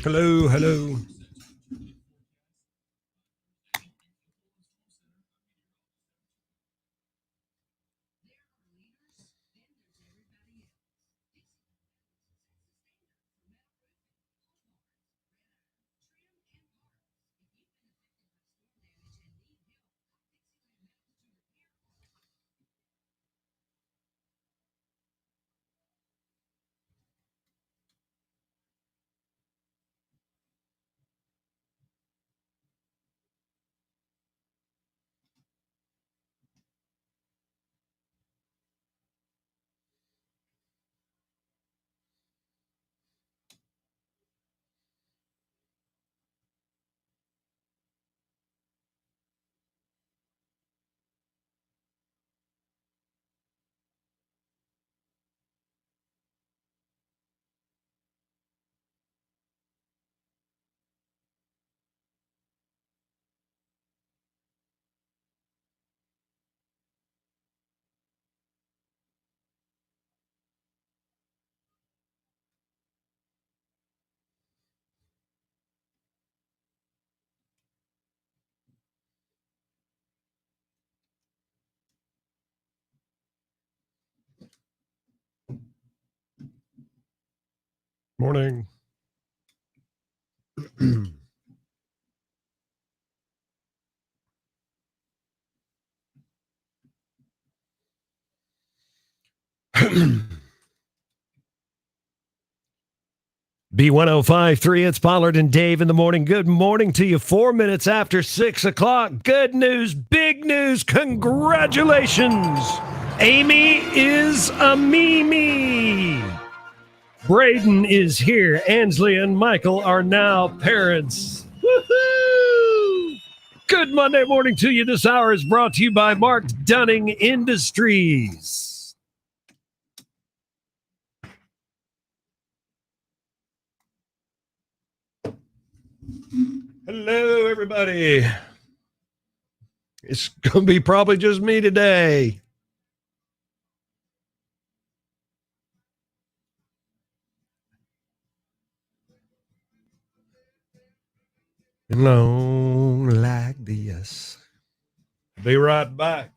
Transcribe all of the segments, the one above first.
Hello, hello. Morning. B1053, it's Pollard and Dave in the morning. Good morning to you. 4 minutes after 6 o'clock. Good news, big news, congratulations. Amy is a Mimi. Braden is here. Ansley and Michael are now parents. Woohoo! Good Monday morning to you. This hour is brought to you by Mark Dunning Industries. Hello, everybody. It's going to be probably just me today. Long like this. Be right back.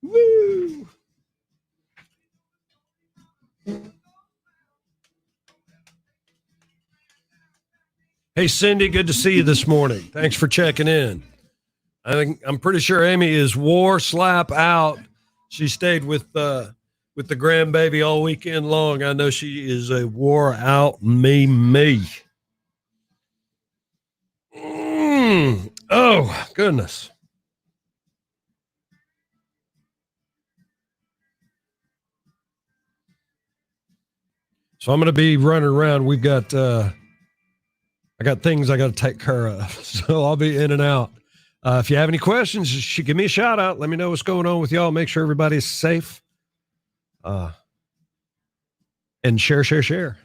Woo! Hey, Cindy, good to see you this morning. Thanks for checking in. I'm pretty sure Amy is war slap out. She stayed with the grandbaby all weekend long. I know she is a wore out me. Oh, goodness. So I'm going to be running around. I got things I got to take care of. So I'll be in and out. If you have any questions, just give me a shout out. Let me know what's going on with y'all. Make sure everybody's safe. And share.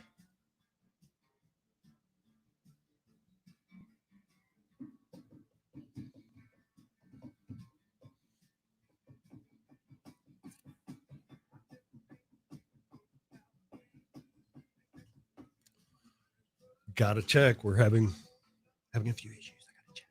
Got to check. We're having a few issues. I got to check.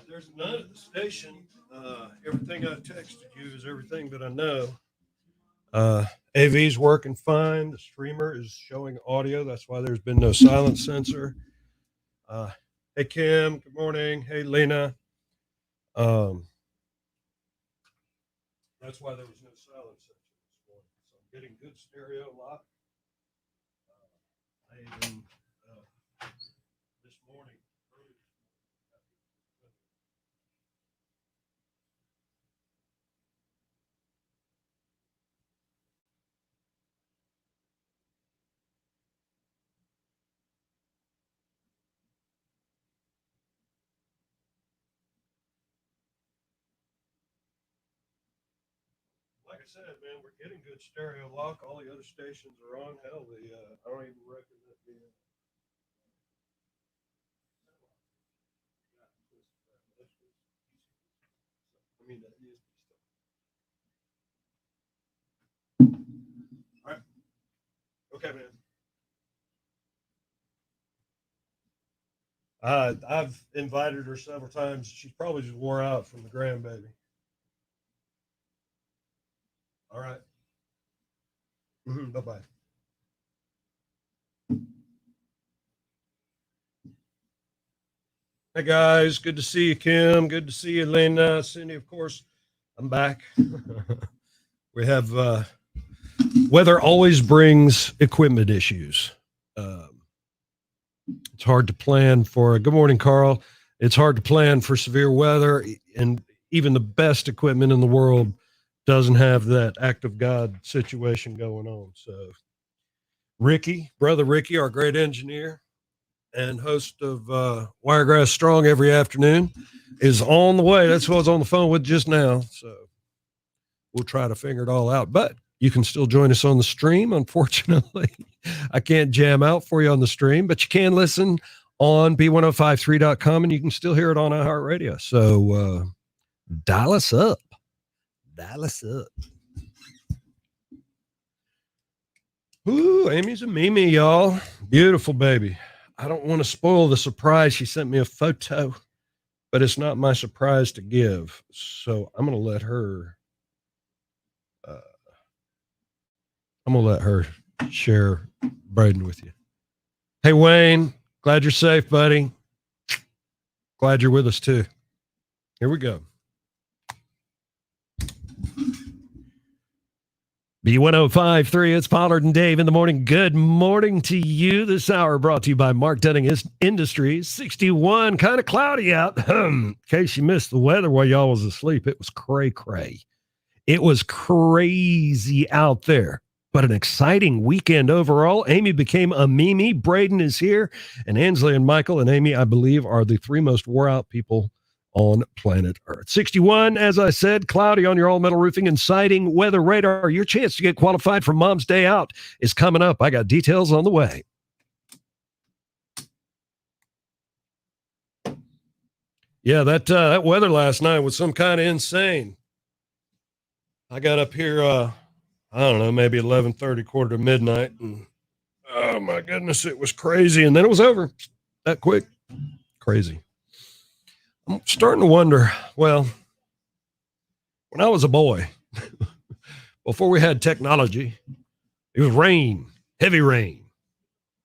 There's none at the station. Everything I texted you is everything that I know. AV's working fine. The streamer is showing audio. That's why there's been no silence sensor. Hey, Kim. Good morning. Hey, Lena. That's why there was no silence sensor this morning. So I'm getting good stereo lock. I even this morning. Like I said, man, we're getting good stereo lock. All the other stations are on. Hell, I don't even reckon that the I mean, that is stuff. All right. Okay, man. I've invited her several times. She's probably just wore out from the grandbaby. All right. Bye bye. Hey guys, good to see you, Kim. Good to see you, Lena. Cindy, of course. I'm back. We have weather always brings equipment issues. It's hard to plan for. Good morning, Carl. It's hard to plan for severe weather, and even the best equipment in the world doesn't have that act of God situation going on. So, Ricky, brother Ricky, our great engineer and host of Wiregrass Strong every afternoon, is on the way. That's what I was on the phone with just now. So we'll try to figure it all out. But you can still join us on the stream. Unfortunately, I can't jam out for you on the stream, but you can listen on B1053.com and you can still hear it on iHeartRadio. So dial us up. Dial us up. Ooh, Amy's a Mimi, y'all. Beautiful baby. I don't want to spoil the surprise. She sent me a photo, but it's not my surprise to give. So I'm going to let her. Share Braden with you. Hey, Wayne, glad you're safe, buddy. Glad you're with us too. Here we go. B1053, it's Pollard and Dave in the morning. Good morning to you. This hour brought to you by Mark Dunning Industries. 61, kind of cloudy out. In case you missed the weather while y'all was asleep, it was cray-cray. It was crazy out there, but an exciting weekend overall. Amy became a Mimi. Braden is here, and Ansley and Michael and Amy, I believe, are the three most wore-out people on planet Earth. 61, as I said, cloudy on your all-metal roofing and siding weather radar. Your chance to get qualified for Mom's Day Out is coming up. I got details on the way. Yeah, that weather last night was some kind of insane. I got up here, I don't know, maybe 11:30, quarter to midnight, and oh my goodness, it was crazy. And then it was over that quick. Crazy. I'm starting to wonder, well, when I was a boy, before we had technology, it was rain, heavy rain,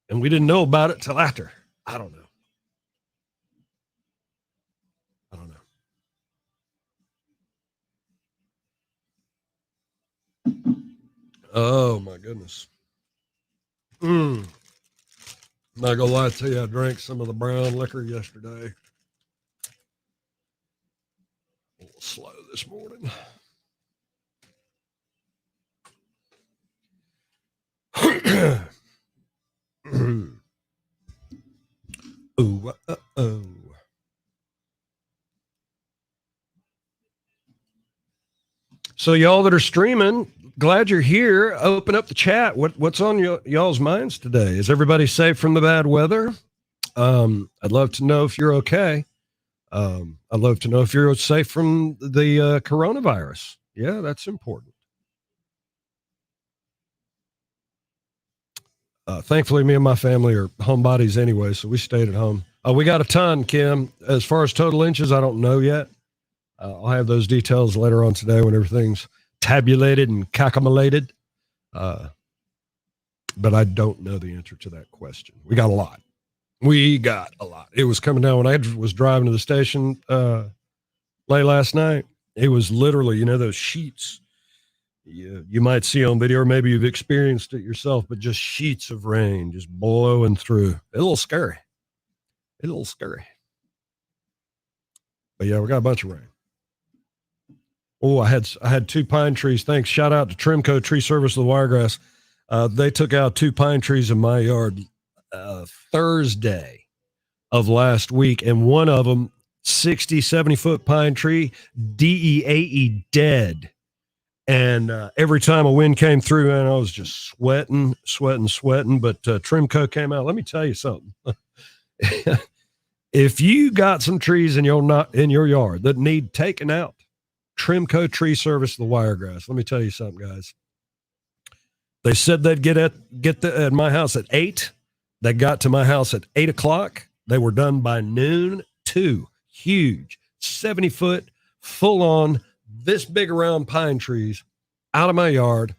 and we didn't know about it till after. I don't know. Oh my goodness. Not gonna lie to you, I drank some of the brown liquor yesterday. A little slow this morning. Oh. So y'all that are streaming, glad you're here. Open up the chat. What's on y'all's minds today? Is everybody safe from the bad weather? I'd love to know if you're okay. I'd love to know if you're safe from the coronavirus. Yeah, that's important. Thankfully, me and my family are homebodies anyway, so we stayed at home. We got a ton, Kim. As far as total inches, I don't know yet. I'll have those details later on today when everything's tabulated and calculated. But I don't know the answer to that question. We got a lot. It was coming down when I was driving to the station late last night. It was literally, those sheets you might see on video, or maybe you've experienced it yourself, but just sheets of rain just blowing through. A little scary. But yeah, we got a bunch of rain. Oh, I had 2 pine trees. Thanks. Shout out to Trimco Tree Service of the Wiregrass. They took out 2 pine trees in my yard Thursday of last week, and one of them, 60, 70-foot pine tree, DEAE dead. And every time a wind came through, and I was just sweating. But Trimco came out. Let me tell you something. If you got some trees in your yard that need taken out, Trimco Tree Service of the Wiregrass. Let me tell you something, guys. They said they'd get at my house at 8. They got to my house at 8 o'clock. They were done by noon. 2 huge 70-foot, full-on, this big around pine trees out of my yard,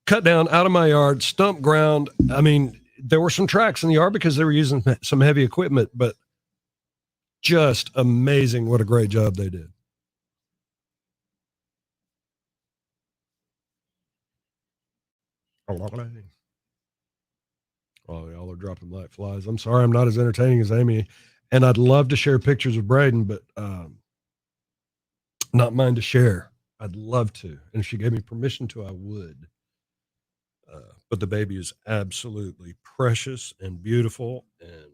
cut down out of my yard, stump ground. I mean, there were some tracks in the yard because they were using some heavy equipment, but just amazing what a great job they did. Oh, y'all are dropping like flies. I'm sorry I'm not as entertaining as Amy, and I'd love to share pictures of Braden, but not mine to share. I'd love to, and if she gave me permission to, I would. But the baby is absolutely precious and beautiful, and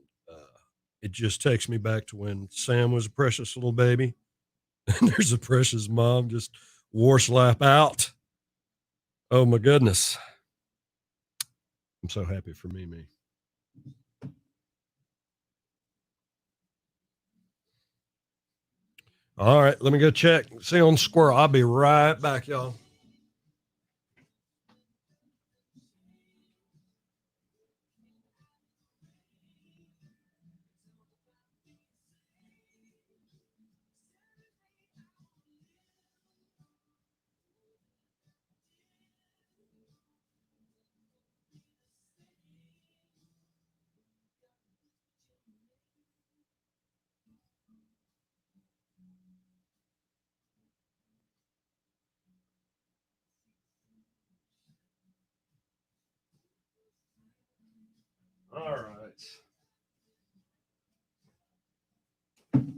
it just takes me back to when Sam was a precious little baby, and there's a precious mom just wore slap out. Oh my goodness. I'm so happy for Mimi. All right, let me go check. See on squirrel. I'll be right back, y'all. All right.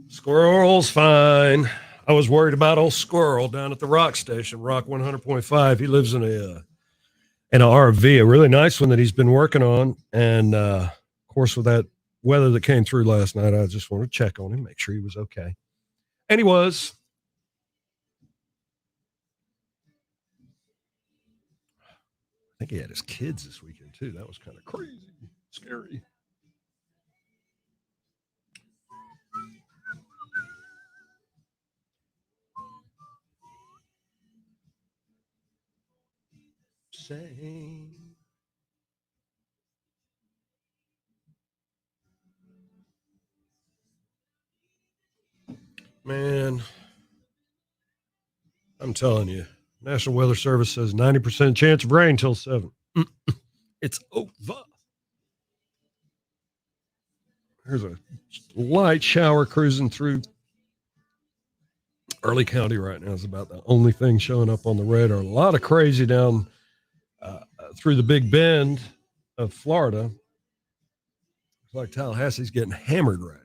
Squirrel's fine. I was worried about old Squirrel down at the rock station, Rock 100.5. He lives in an RV, a really nice one that he's been working on. And of course, with that weather that came through last night, I just wanted to check on him, make sure he was okay. And he was. I think he had his kids this weekend too. That was kind of crazy, scary. Same. Man, I'm telling you, National Weather Service says 90% chance of rain till 7. It's over. There's a light shower cruising through Early County right now. Is about the only thing showing up on the radar. A lot of crazy down through the Big Bend of Florida. It's like Tallahassee's getting hammered right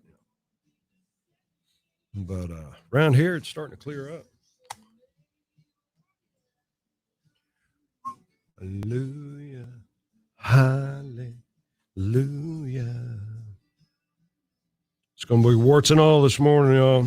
now. But around here, it's starting to clear up. Hallelujah. Hallelujah. It's going to be warts and all this morning, y'all.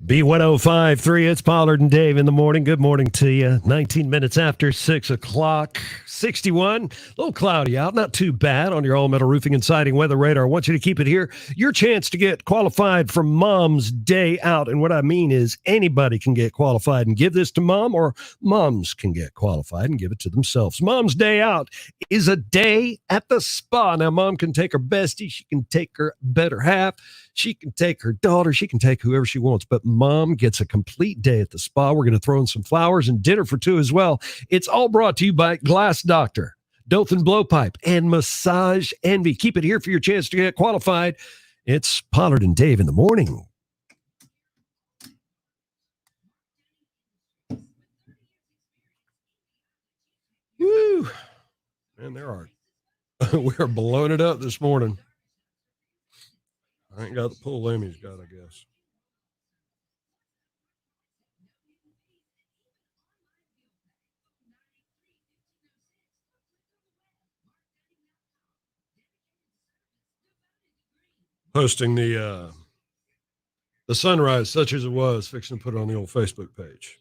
B1053, it's Pollard and Dave in the morning. Good morning to you. 19 minutes after 6 o'clock. 61, a little cloudy out. Not too bad on your all metal roofing and siding weather radar. I want you to keep it here. Your chance to get qualified for Mom's Day Out. And what I mean is anybody can get qualified and give this to mom, or moms can get qualified and give it to themselves. Mom's Day Out is a day at the spa. Now, mom can take her bestie. She can take her better half. She can take her daughter. She can take whoever she wants. But mom gets a complete day at the spa. We're going to throw in some flowers and dinner for two as well. It's all brought to you by Glass Doctor, Dothan Blowpipe, and Massage Envy. Keep it here for your chance to get qualified. It's Pollard and Dave in the morning. Woo! Man, there are. We are blowing it up this morning. I ain't got the pull Emmy's got, I guess. Posting the sunrise, such as it was, fixing to put it on the old Facebook page.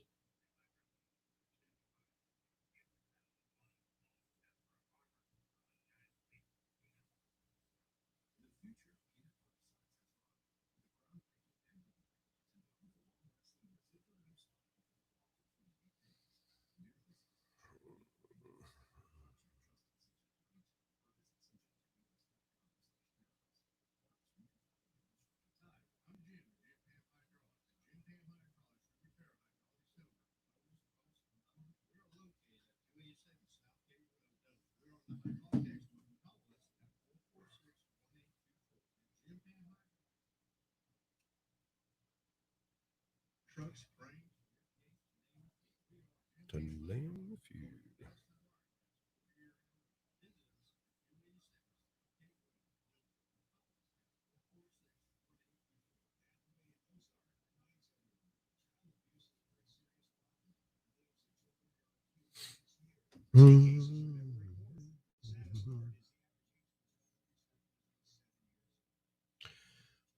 To name a few.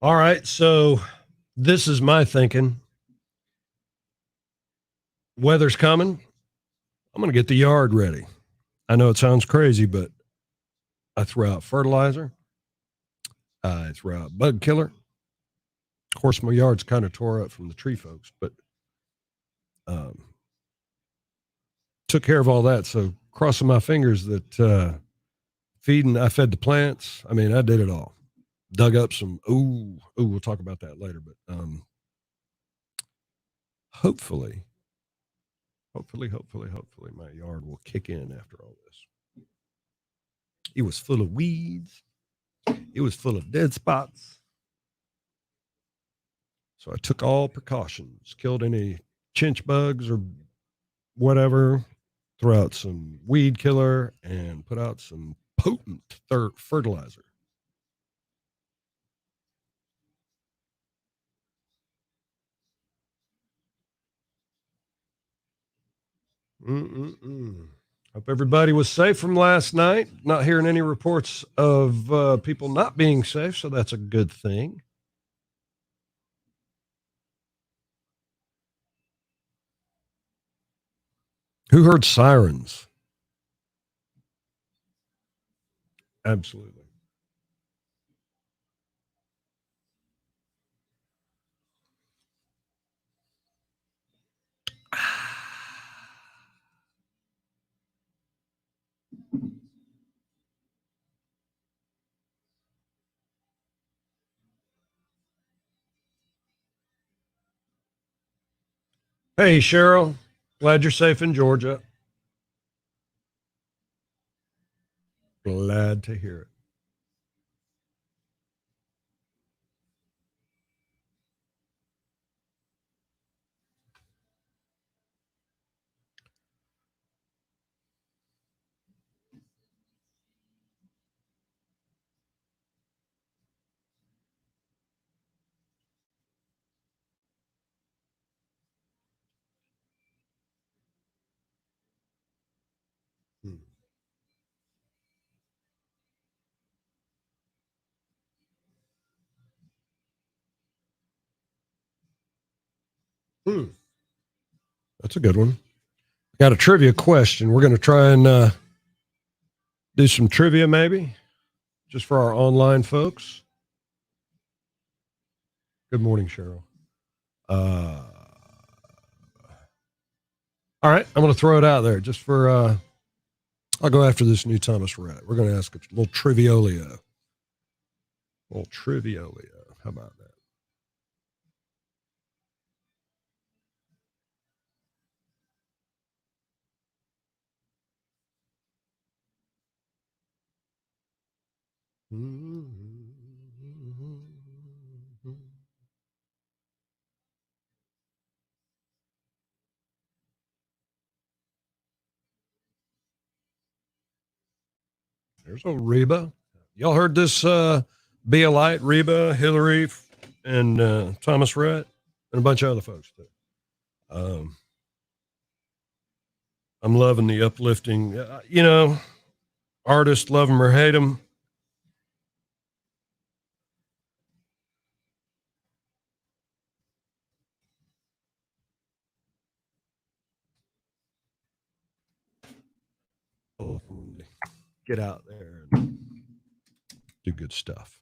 All right, so this is my thinking. Weather's coming. I'm going to get the yard ready. I know it sounds crazy, but I threw out fertilizer. I threw out bug killer. Of course, my yard's kind of tore up from the tree folks, but took care of all that. So crossing my fingers that I fed the plants. I mean, I did it all. Dug up some. We'll talk about that later. But hopefully, my yard will kick in after all this. It was full of weeds. It was full of dead spots. So I took all precautions, killed any chinch bugs or whatever, threw out some weed killer, and put out some potent fertilizer. Hope everybody was safe from last night. Not hearing any reports of people not being safe, so that's a good thing. Who heard sirens? Absolutely. Hey, Cheryl. Glad you're safe in Georgia. Glad to hear it. Hmm. That's a good one. Got a trivia question. We're going to try and do some trivia maybe, just for our online folks. Good morning, Cheryl. All right, I'm going to throw it out there just for, I'll go after this new Thomas Rhett. We're going to ask a little triviolia. How about that? There's old Reba. Y'all heard this Be a Light, Reba, Hillary, and Thomas Rhett, and a bunch of other folks too. I'm loving the uplifting, artists, love them or hate them. Get out there and do good stuff.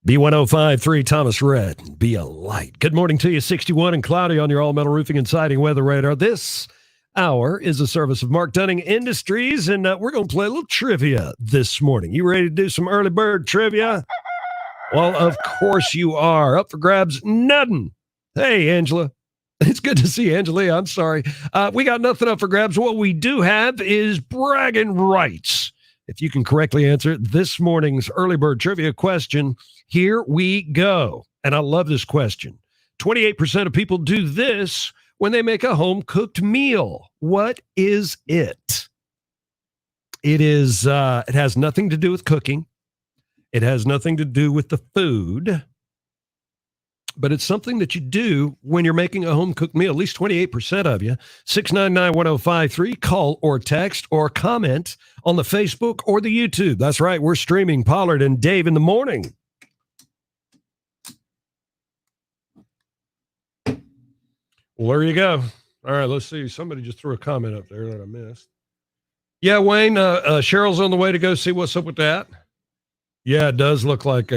B1053, Thomas Rhett, Be a Light. Good morning to you, 61 and cloudy on your all-metal roofing and siding weather radar. This hour is a service of Mark Dunning Industries, and we're going to play a little trivia this morning. You ready to do some early bird trivia? Well, of course you are. Up for grabs, nothing. Hey, Angela. It's good to see you, Angela. I'm sorry. We got nothing up for grabs. What we do have is bragging rights. If you can correctly answer this morning's early bird trivia question, here we go. And I love this question. 28% of people do this when they make a home-cooked meal. What is it? It has nothing to do with cooking. It has nothing to do with the food. But it's something that you do when you're making a home-cooked meal. At least 28% of you. 699-1053. Call or text or comment on the Facebook or the YouTube. That's right. We're streaming Pollard and Dave in the morning. Well, there you go. All right, let's see. Somebody just threw a comment up there that I missed. Yeah, Wayne, Cheryl's on the way to go see what's up with that. Yeah, it does look like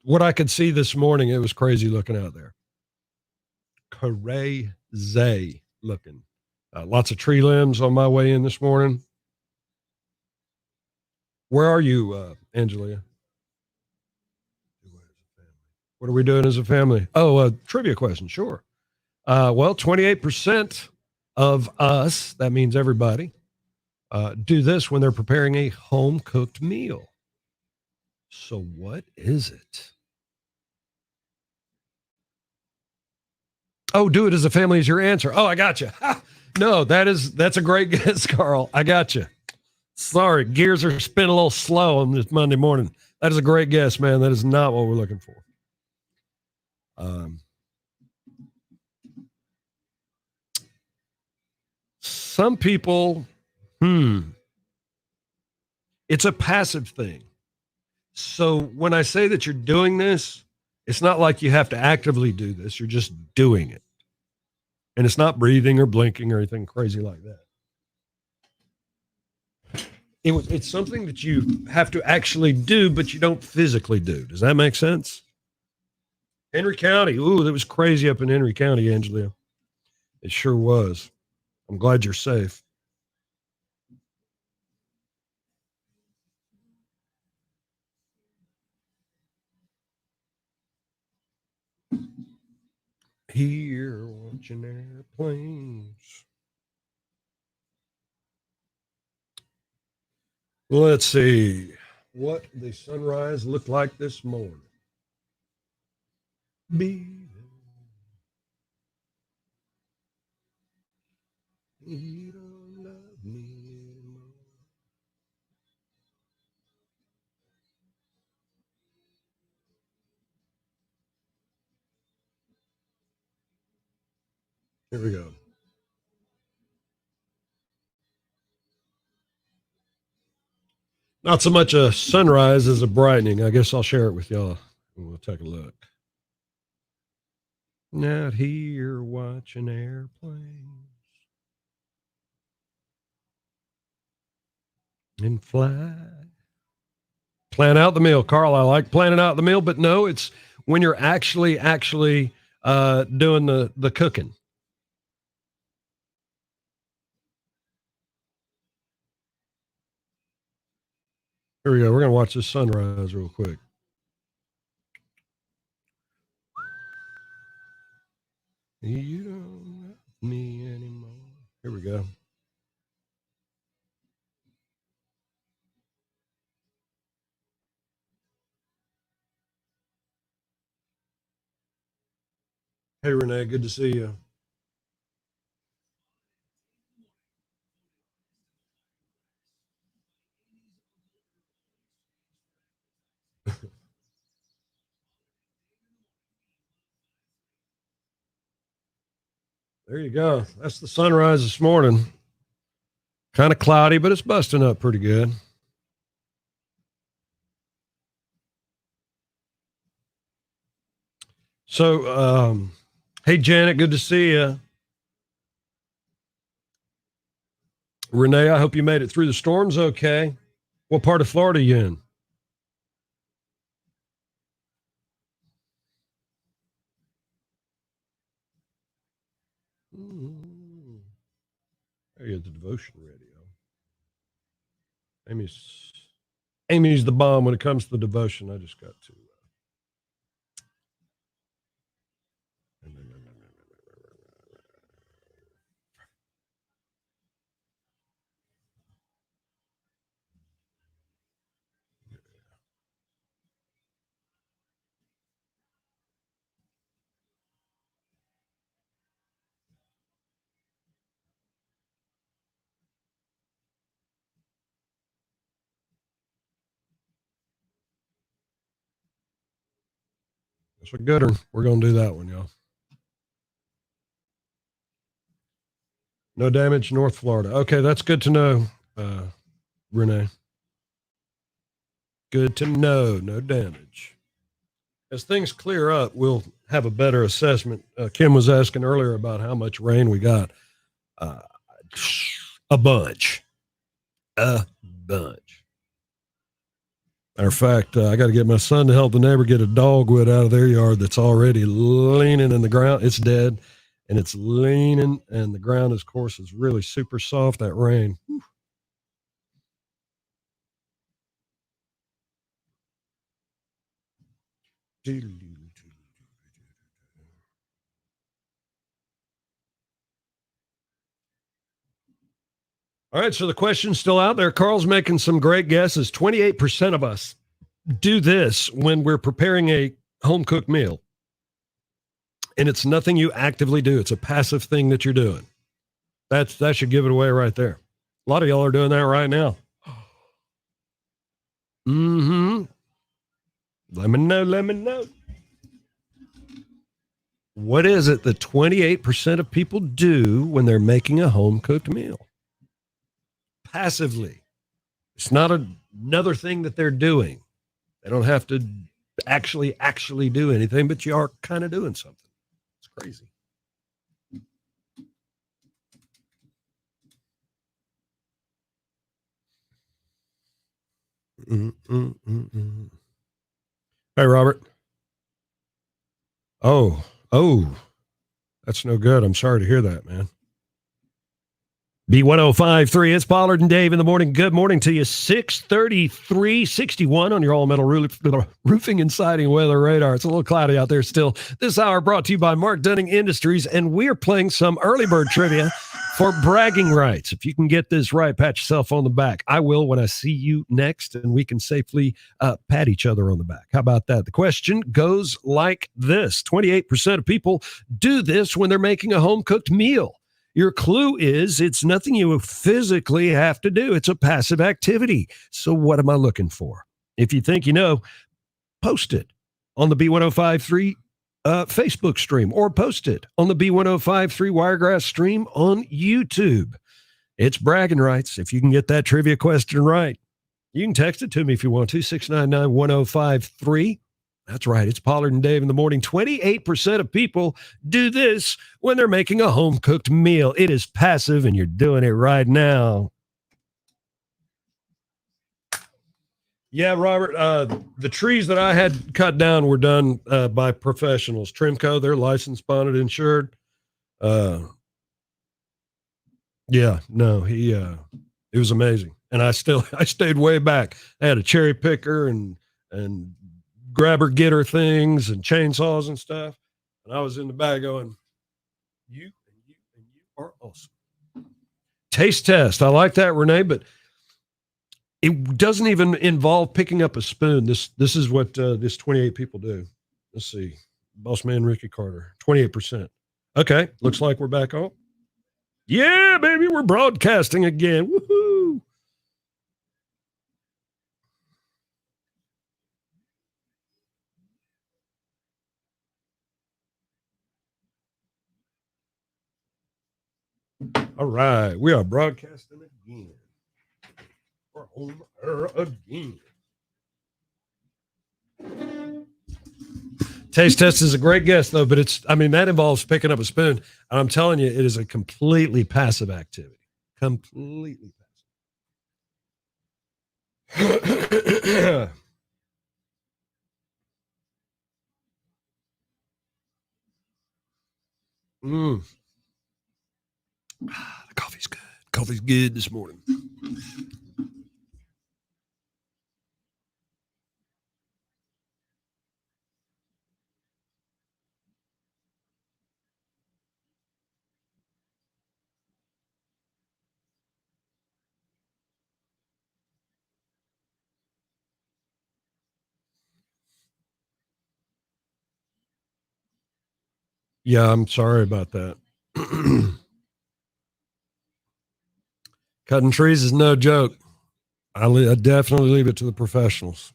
what I could see this morning, it was crazy looking out there. Crazy looking. Lots of tree limbs on my way in this morning. Where are you, Angelia? What are we doing as a family? Oh, trivia question, sure. Well, 28% of us, that means everybody, do this when they're preparing a home-cooked meal. So what is it? Oh, do it as a family is your answer. Oh, I got you. No, that's a great guess, Carl. I got you. Sorry, gears are spinning a little slow on this Monday morning. That is a great guess, man. That is not what we're looking for. Some people, it's a passive thing. So when I say that you're doing this, it's not like you have to actively do this. You're just doing it. And it's not breathing or blinking or anything crazy like that. It's something that you have to actually do, but you don't physically do. Does that make sense? Henry County. Ooh, that was crazy up in Henry County, Angela. It sure was. I'm glad you're safe. Here watching airplanes. Let's see what the sunrise looked like this morning. You don't love me anymore. Here we go. Not so much a sunrise as a brightening. I guess I'll share it with y'all and we'll take a look. Out here watching airplanes and fly. Plan out the meal. Carl, I like planning out the meal, but no, it's when you're actually doing the cooking. Here we go. We're going to watch this sunrise real quick. You don't love me anymore. Here we go. Hey, Renee, good to see you. There you go. That's the sunrise this morning. Kind of cloudy, but it's busting up pretty good. So, hey, Janet, good to see you. Renee, I hope you made it through the storms okay. What part of Florida are you in? There you go, the devotion radio. Amy's the bomb when it comes to the devotion. I just got to. That's a good one. We're going to do that one, y'all. No damage, North Florida. Okay, that's good to know, Renee. Good to know. No damage. As things clear up, we'll have a better assessment. Kim was asking earlier about how much rain we got. A bunch. A bunch. Matter of fact, I got to get my son to help the neighbor get a dogwood out of their yard that's already leaning in the ground. It's dead, and it's leaning, and the ground, of course, is really super soft. That rain. Whew. All right, so the question's still out there. Carl's making some great guesses. 28% of us do this when we're preparing a home-cooked meal. And it's nothing you actively do. It's a passive thing that you're doing. That should give it away right there. A lot of y'all are doing that right now. Mm-hmm. Let me know. What is it that 28% of people do when they're making a home-cooked meal? Passively. It's not another thing that they're doing. They don't have to actually do anything, but you are kind of doing something. It's crazy. Hey, Robert. Oh, that's no good. I'm sorry to hear that, man. B1053, it's Pollard and Dave in the morning. Good morning to you. 6:33:61 on your all metal roofing and siding weather radar. It's a little cloudy out there still. This hour brought to you by Mark Dunning Industries, and we're playing some early bird trivia for bragging rights. If you can get this right, pat yourself on the back. I will when I see you next, and we can safely pat each other on the back. How about that? The question goes like this. 28% of people do this when they're making a home-cooked meal. Your clue is it's nothing you physically have to do. It's a passive activity. So what am I looking for? If you think you know, post it on the B1053 Facebook stream, or post it on the B1053 Wiregrass stream on YouTube. It's bragging rights. If you can get that trivia question right, you can text it to me if you want to, 699-1053. That's right. It's Pollard and Dave in the morning. 28% of people do this when they're making a home cooked meal. It is passive, and you're doing it right now. Yeah, Robert. The trees that I had cut down were done by professionals. Trimco, they're licensed, bonded, insured. Uh, yeah, no, it was amazing. And I stayed way back. I had a cherry picker and grabber getter things and chainsaws and stuff. And I was in the bag going, you and you and you are awesome. Taste test. I like that, Renee, but it doesn't even involve picking up a spoon. This is what this 28 people do. Let's see. Boss man Ricky Carter, 28%. Okay, looks like we're back on. Yeah, baby, we're broadcasting again. Woohoo! All right, we are broadcasting again. We're on air again. Taste test is a great guess, though, but that involves picking up a spoon. And I'm telling you, it is a completely passive activity. Completely passive. The coffee's good. Coffee's good this morning. Yeah, I'm sorry about that. Cutting trees is no joke. I definitely leave it to the professionals.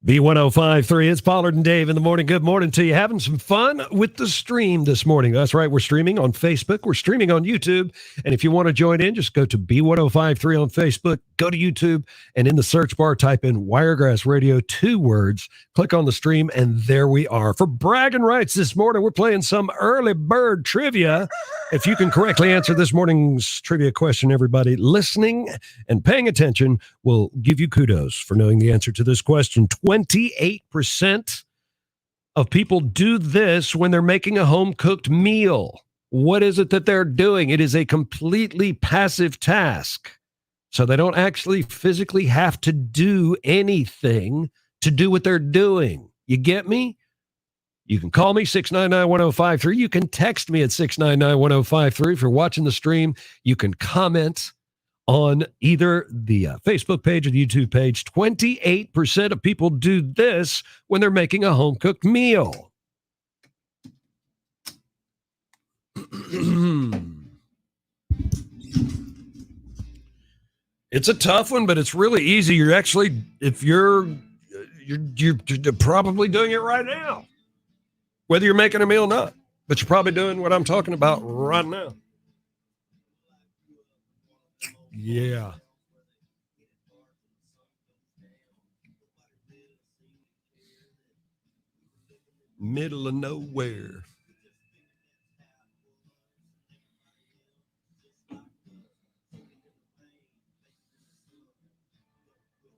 B1053, it's Pollard and Dave in the morning. Good morning to you. Having some fun with the stream this morning. That's right. We're streaming on Facebook. We're streaming on YouTube. And if you want to join in, just go to B1053 on Facebook, go to YouTube, and in the search bar, type in Wiregrass Radio, 2 words, click on the stream, and there we are. For bragging rights this morning, we're playing some early bird trivia. If you can correctly answer this morning's trivia question, everybody listening and paying attention will give you kudos for knowing the answer to this question. 28% of people do this when they're making a home-cooked meal. What is it that they're doing? It is a completely passive task. So they don't actually physically have to do anything to do what they're doing. You get me? You can call me 699-1053. You can text me at 699-1053. If you're watching the stream, you can comment on either the Facebook page or the YouTube page. 28% of people do this when they're making a home-cooked meal. It's a tough one, but it's really easy. You're actually, if you're probably doing it right now, whether you're making a meal or not, but you're probably doing what I'm talking about right now. Yeah. Middle of nowhere.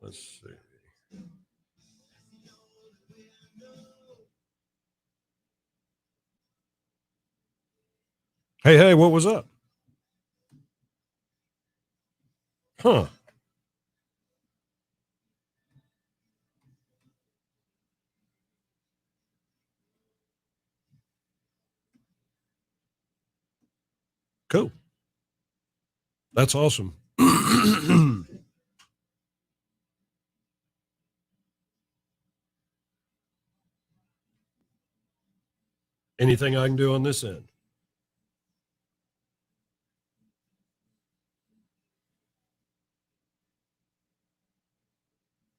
Let's see. Hey, what was up? Huh. Cool. That's awesome. anything I can do on this end?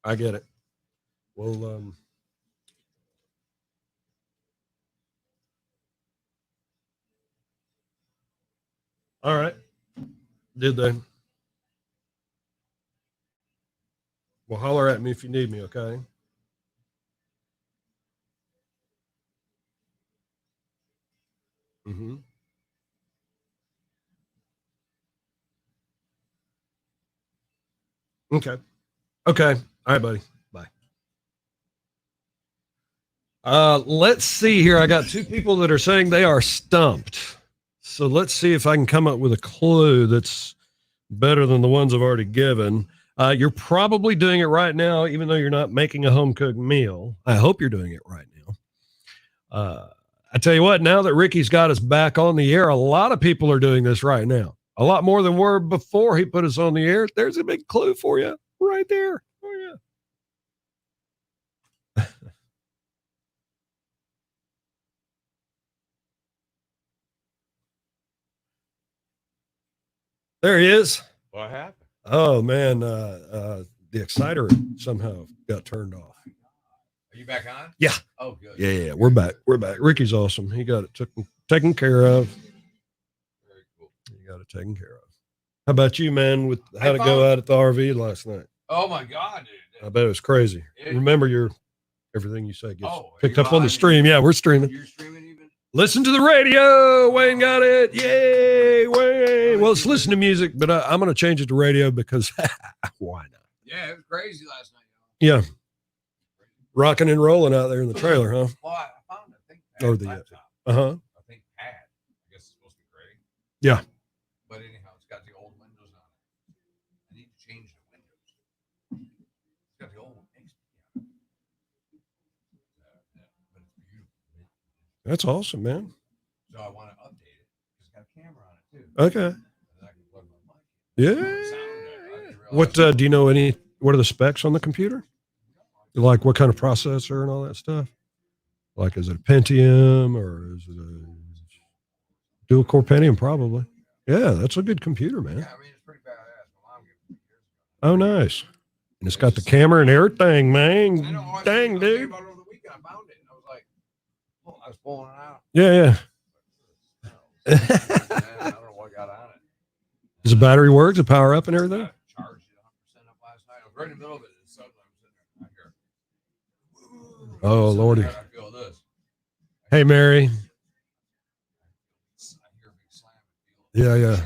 I get it. Well, all right. Did they? Well, holler at me if you need me, okay? Mm-hmm. Okay. Okay. All right, buddy. Bye. Let's see here. I got two people that are saying they are stumped. So let's see if I can come up with a clue that's better than the ones I've already given. You're probably doing it right now, even though you're not making a home cooked meal. I hope you're doing it right now. I tell you what, now that Ricky's got us back on the air, a lot of people are doing this right now. A lot more than were before he put us on the air. There's a big clue for you right there. Oh, yeah. There he is. What happened? Oh, man. The exciter somehow got turned off. Are you back on? Yeah. Oh, good. Yeah. We're back. Ricky's awesome. He got it taken care of. Very cool. He got it taken care of. How about you, man? With how to go out at the RV last night? Oh my God, dude! I bet it was crazy. Remember everything you say gets picked up on the stream. Yeah, we're streaming. You're streaming even. Listen to the radio. Wayne got it. Yay, Wayne. Well, let's listen to music, but I'm going to change it to radio because why not? Yeah, it was crazy last night. Yeah, rocking and rolling out there in the trailer, huh? Well, I found a thing. Or the laptop. I think pad. I guess it's supposed to be gray. Yeah. But anyhow, it's got the old windows on it. I need to change the windows. It's got the old one. But it's beautiful. That's awesome, man. So I want to update it. It's got a camera on it too. Okay. And I can plug my mic. Yeah. What do you know? What are the specs on the computer? Like what kind of processor and all that stuff? Like, is it a Pentium or is it a dual core Pentium? Probably. Yeah, that's a good computer, man. Yeah, I mean, it's pretty badass. My mom gave it 2 years ago. Oh, nice. And it's got the camera and everything, man. I know. Dang, dude. About over the weekend, I found it. And I was like, I was pulling it out. Yeah. I don't know what got on it. Does the battery work? Does it power up and everything? I charged it 100% up last night. I was right in the middle of it. And suddenly I'm sitting there. I hear, Oh, Lordy. I feel this. Hey, Mary. I hear a big slam. Yeah.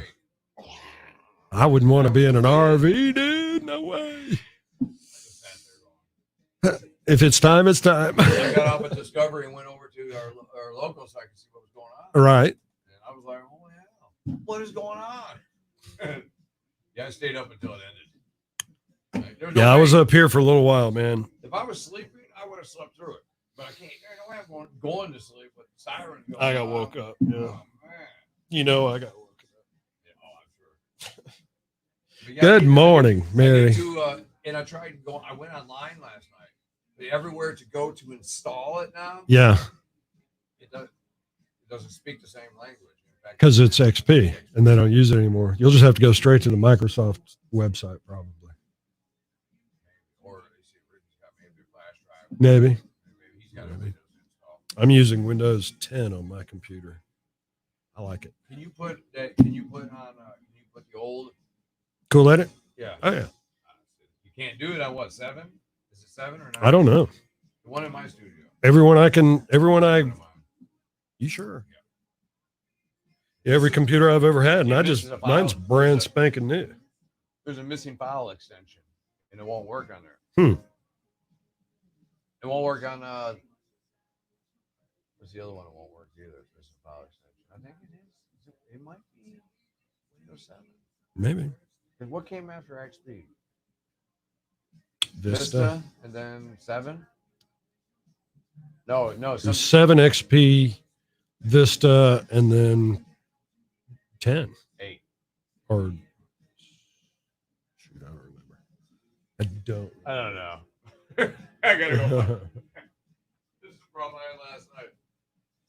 I wouldn't want to be in an RV, dude. No way. If it's time, it's time. I got off at Discovery and went over to our local so I could see what was going on. Right. And I was like, holy hell, what is going on? Yeah, I stayed up until it ended. Like, I was up here for a little while, man. If I was sleeping, I would have slept through it. But I can't. I don't have one going to sleep with the siren going. I got woke up. Yeah. Oh, man. You know, I got woke up. Yeah, I'm sure. Yeah, Good morning, Mary. And I tried going. I went online last night. But everywhere to go to install it now. Yeah. It doesn't speak the same language. Because it's XP and they don't use it anymore. You'll just have to go straight to the Microsoft website, probably. Or he's got maybe a flash drive. Maybe. Maybe he's got a Windows install. I'm using Windows 10 on my computer. I like it. Can you put that? Can you put the old? Cool edit? Yeah. Oh, yeah. You can't do it at what, 7? Is it 7 or 9? I don't know. The one in my studio. You sure? Yeah. Every computer I've ever had, and mine's brand spanking new. There's a missing file extension, and it won't work on there. It won't work on what's the other one? It won't work either. Missing file extension. I think it is. It might be Windows 7. Maybe. And what came after XP? Vista, and then 7. No. 7 XP, Vista, and then 10. 8. Or shoot, I don't remember. I don't know. I gotta go. This is the problem I had last night.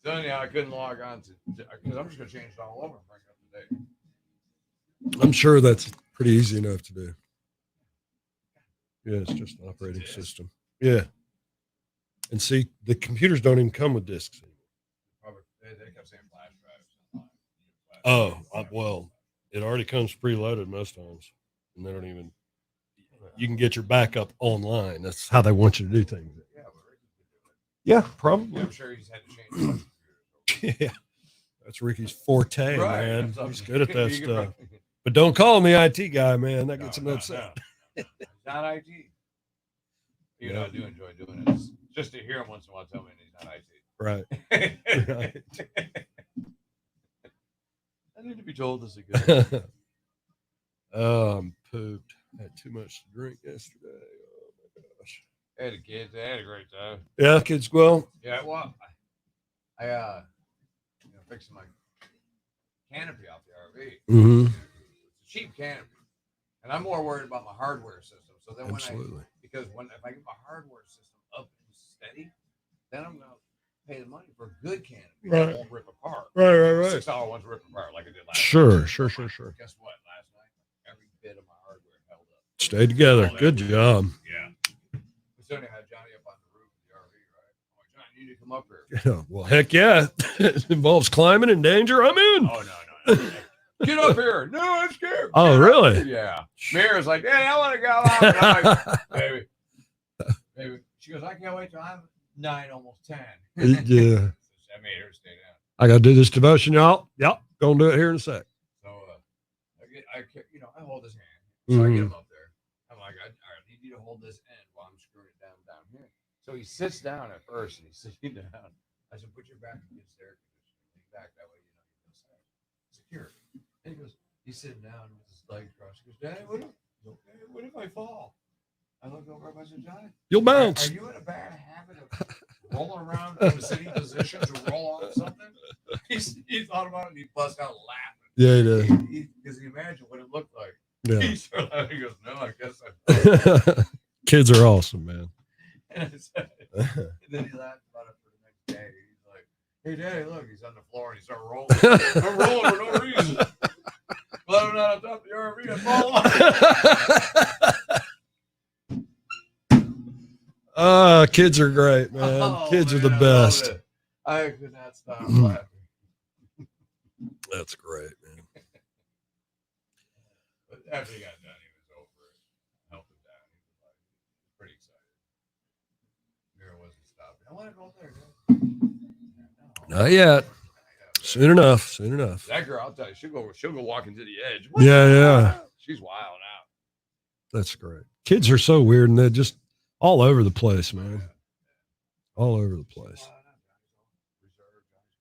telling you, I couldn't log on to because I'm just gonna change it all over and bring it up to date. I'm sure that's pretty easy enough to do. Yeah, it's just an operating system. Yeah. And see, the computers don't even come with discs anymore. Probably, they kept saying flash drives. Oh, well, it already comes preloaded most times, and they don't even. You can get your backup online. That's how they want you to do things. Yeah, but Ricky could do it. Yeah, probably. I'm sure he's had to change a bunch of computers. Yeah, that's Ricky's forte, Right, man. that's He's good at that you can stuff. probably- But don't call him the IT guy, man. That gets him No, upset. no. It's not IT. You know, I do enjoy doing it. It's just to hear him once in a while tell me he's not IT. Right. Right. I need to be told this again. I'm pooped. Had too much to drink yesterday. Oh my gosh. I had the kids. They had a great time. Yeah, kids. Well, Yeah, well, I fixing my canopy off the RV. mm-hmm. It's a cheap canopy, and I'm more worried about my hardware system. So then Absolutely. if I get my hardware system up and steady, then I'm gonna pay the money for a good canopy Right. that won't rip apart. Right. $6 ones rip apart like I did last night. Sure. Guess what? Last night, every bit of my hardware held up. Stay together. All Good that job. Yeah. We certainly had Johnny up on the roof of the RV, right? I'm like, Johnny, you need to come up here. Yeah, well, heck yeah. It involves climbing and danger. I'm in. Oh, no. Get up here. No, I'm scared. Oh, really? Yeah. Mira's like, hey, I want to go out. And I'm like, baby. She goes, I can't wait till I'm 9, almost 10. Yeah. I made her stay down. I got to do this devotion, y'all. Yep. Gonna do it here in a sec. So I hold his hand. So I get him up there. I'm like, all right, I need you to hold this end while I'm screwing it down here. So he sits down at first and he's sitting down. I said, put your back against the air conditioner. Lean back that way, you're secure. And he goes, he's sitting down with his legs crossed. He goes, Daddy, what if I fall? I looked over at him. I said, Johnny, You'll bounce. Are you in a bad habit of rolling around in a sitting position to roll off something? He thought about it and he bust out laughing. Yeah, he did. Because he imagined what it looked like. Yeah. He started laughing. He goes, no, I guess I. Kids are awesome, man. And then he laughed about it for the next day. He's like, hey, Daddy, look, he's on the floor and he started rolling. I'm rolling for no reason. Glad I'm not on top of the RV. I fall off. Kids are great, man. Oh, Kids are man, the I love best. it. I could not stop laughing. That's great, man. But after he got done, he was over it. Helped him down. He was like, pretty excited. Mira wasn't stopping. I want to go there. Not yet. Soon enough. That girl, I'll tell you, she'll go walking to the edge. Yeah. She's wild out. That's great. Kids are so weird and they're just all over the place, man. All over the place.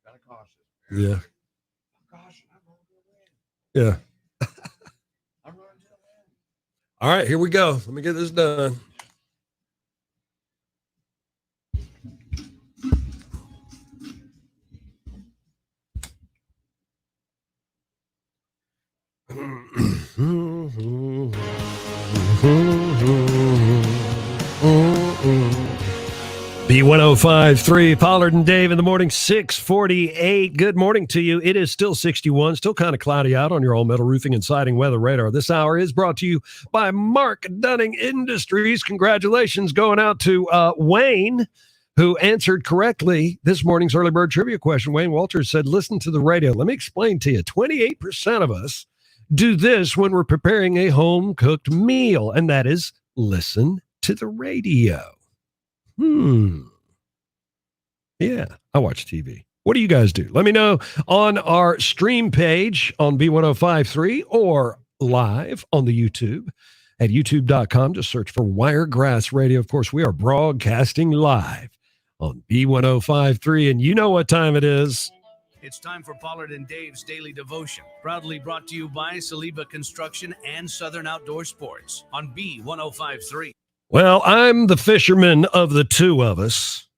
Kind of cautious. Yeah. Caution, I'm going to Yeah. I'm running to the man. All right, here we go. Let me get this done. B1053, Pollard and Dave in the morning, 648. Good morning to you. It is still 61, still kind of cloudy out on your All Metal Roofing and Siding weather radar. This hour is brought to you by Mark Dunning Industries. Congratulations going out to Wayne, who answered correctly this morning's early bird trivia question. Wayne Walters said, listen to the radio. Let me explain to you. 28% of us do this when we're preparing a home-cooked meal, and that is listen to the radio. Yeah, I watch TV. What do you guys do? Let me know on our stream page on B1053 or live on the YouTube at youtube.com. Just search for Wiregrass Radio. Of course, we are broadcasting live on B1053, and you know what time it is. It's time for Pollard and Dave's Daily Devotion, proudly brought to you by Saliba Construction and Southern Outdoor Sports on B1053. Well, I'm the fisherman of the two of us.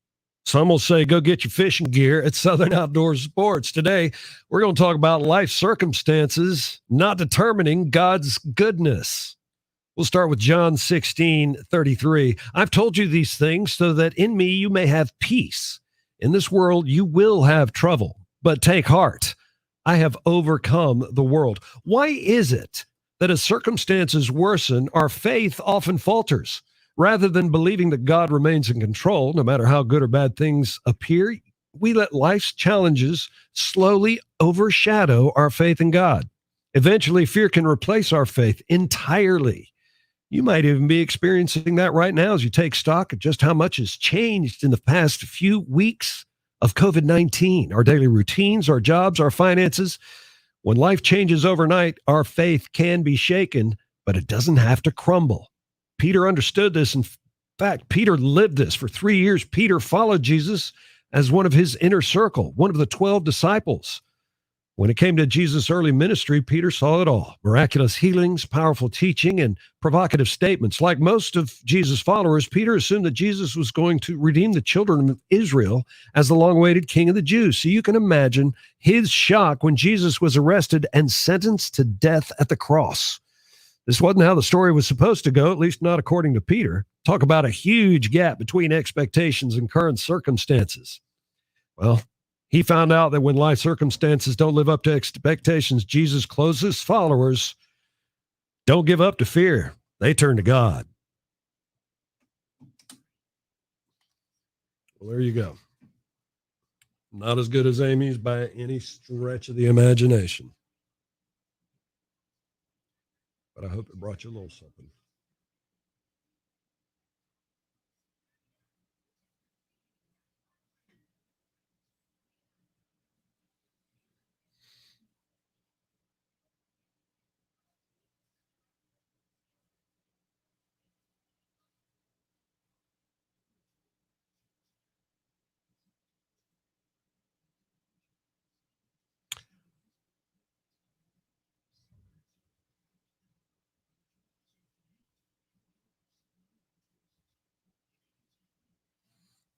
Some will say, go get your fishing gear at Southern Outdoor Sports. Today, we're going to talk about life circumstances not determining God's goodness. We'll start with John 16:33. I've told you these things so that in me you may have peace. In this world, you will have trouble, but take heart. I have overcome the world. Why is it that as circumstances worsen, our faith often falters? Rather than believing that God remains in control, no matter how good or bad things appear, we let life's challenges slowly overshadow our faith in God. Eventually, fear can replace our faith entirely. You might even be experiencing that right now as you take stock of just how much has changed in the past few weeks of COVID-19, our daily routines, our jobs, our finances. When life changes overnight, our faith can be shaken, but it doesn't have to crumble. Peter understood this. In fact, Peter lived this. For 3 years, Peter followed Jesus as one of his inner circle, one of the 12 disciples. When it came to Jesus' early ministry, Peter saw it all: miraculous healings, powerful teaching, and provocative statements. Like most of Jesus' followers, Peter assumed that Jesus was going to redeem the children of Israel as the long-awaited King of the Jews. So you can imagine his shock when Jesus was arrested and sentenced to death at the cross. This wasn't how the story was supposed to go, at least not according to Peter. Talk about a huge gap between expectations and current circumstances. Well, he found out that when life circumstances don't live up to expectations, Jesus' closest followers don't give up to fear. They turn to God. Well, there you go. Not as good as Amy's by any stretch of the imagination. But I hope it brought you a little something.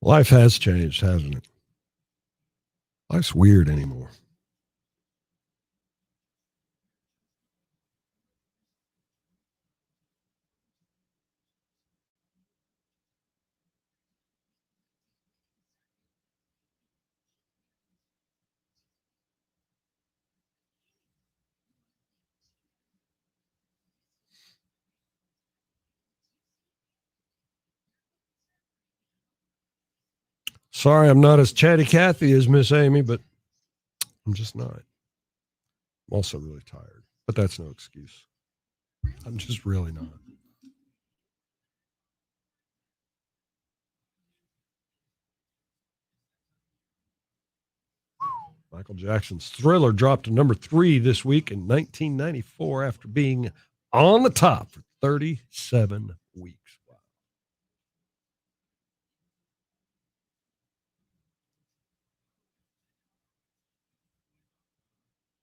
Life has changed, hasn't it? Life's weird anymore. Sorry, I'm not as chatty Cathy as Miss Amy, but I'm just not. I'm also really tired, but that's no excuse. I'm just really not. Michael Jackson's Thriller dropped to number 3 this week in 1994 after being on the top for 37 weeks.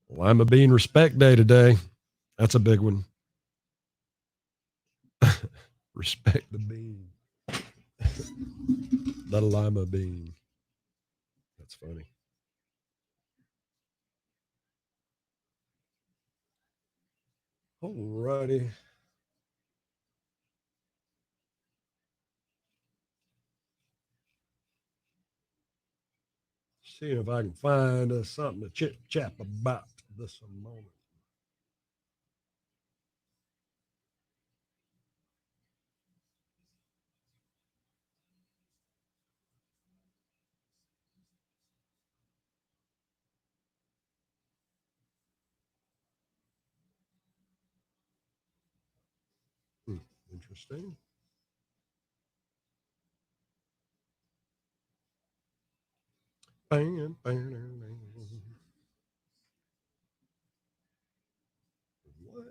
Wow. Lima Bean Respect Day today. That's a big one. Respect the bean. The lima bean. That's funny. Alrighty. See if I can find something to chit chat about this moment. Interesting. Bam, bam, bam, bam. What?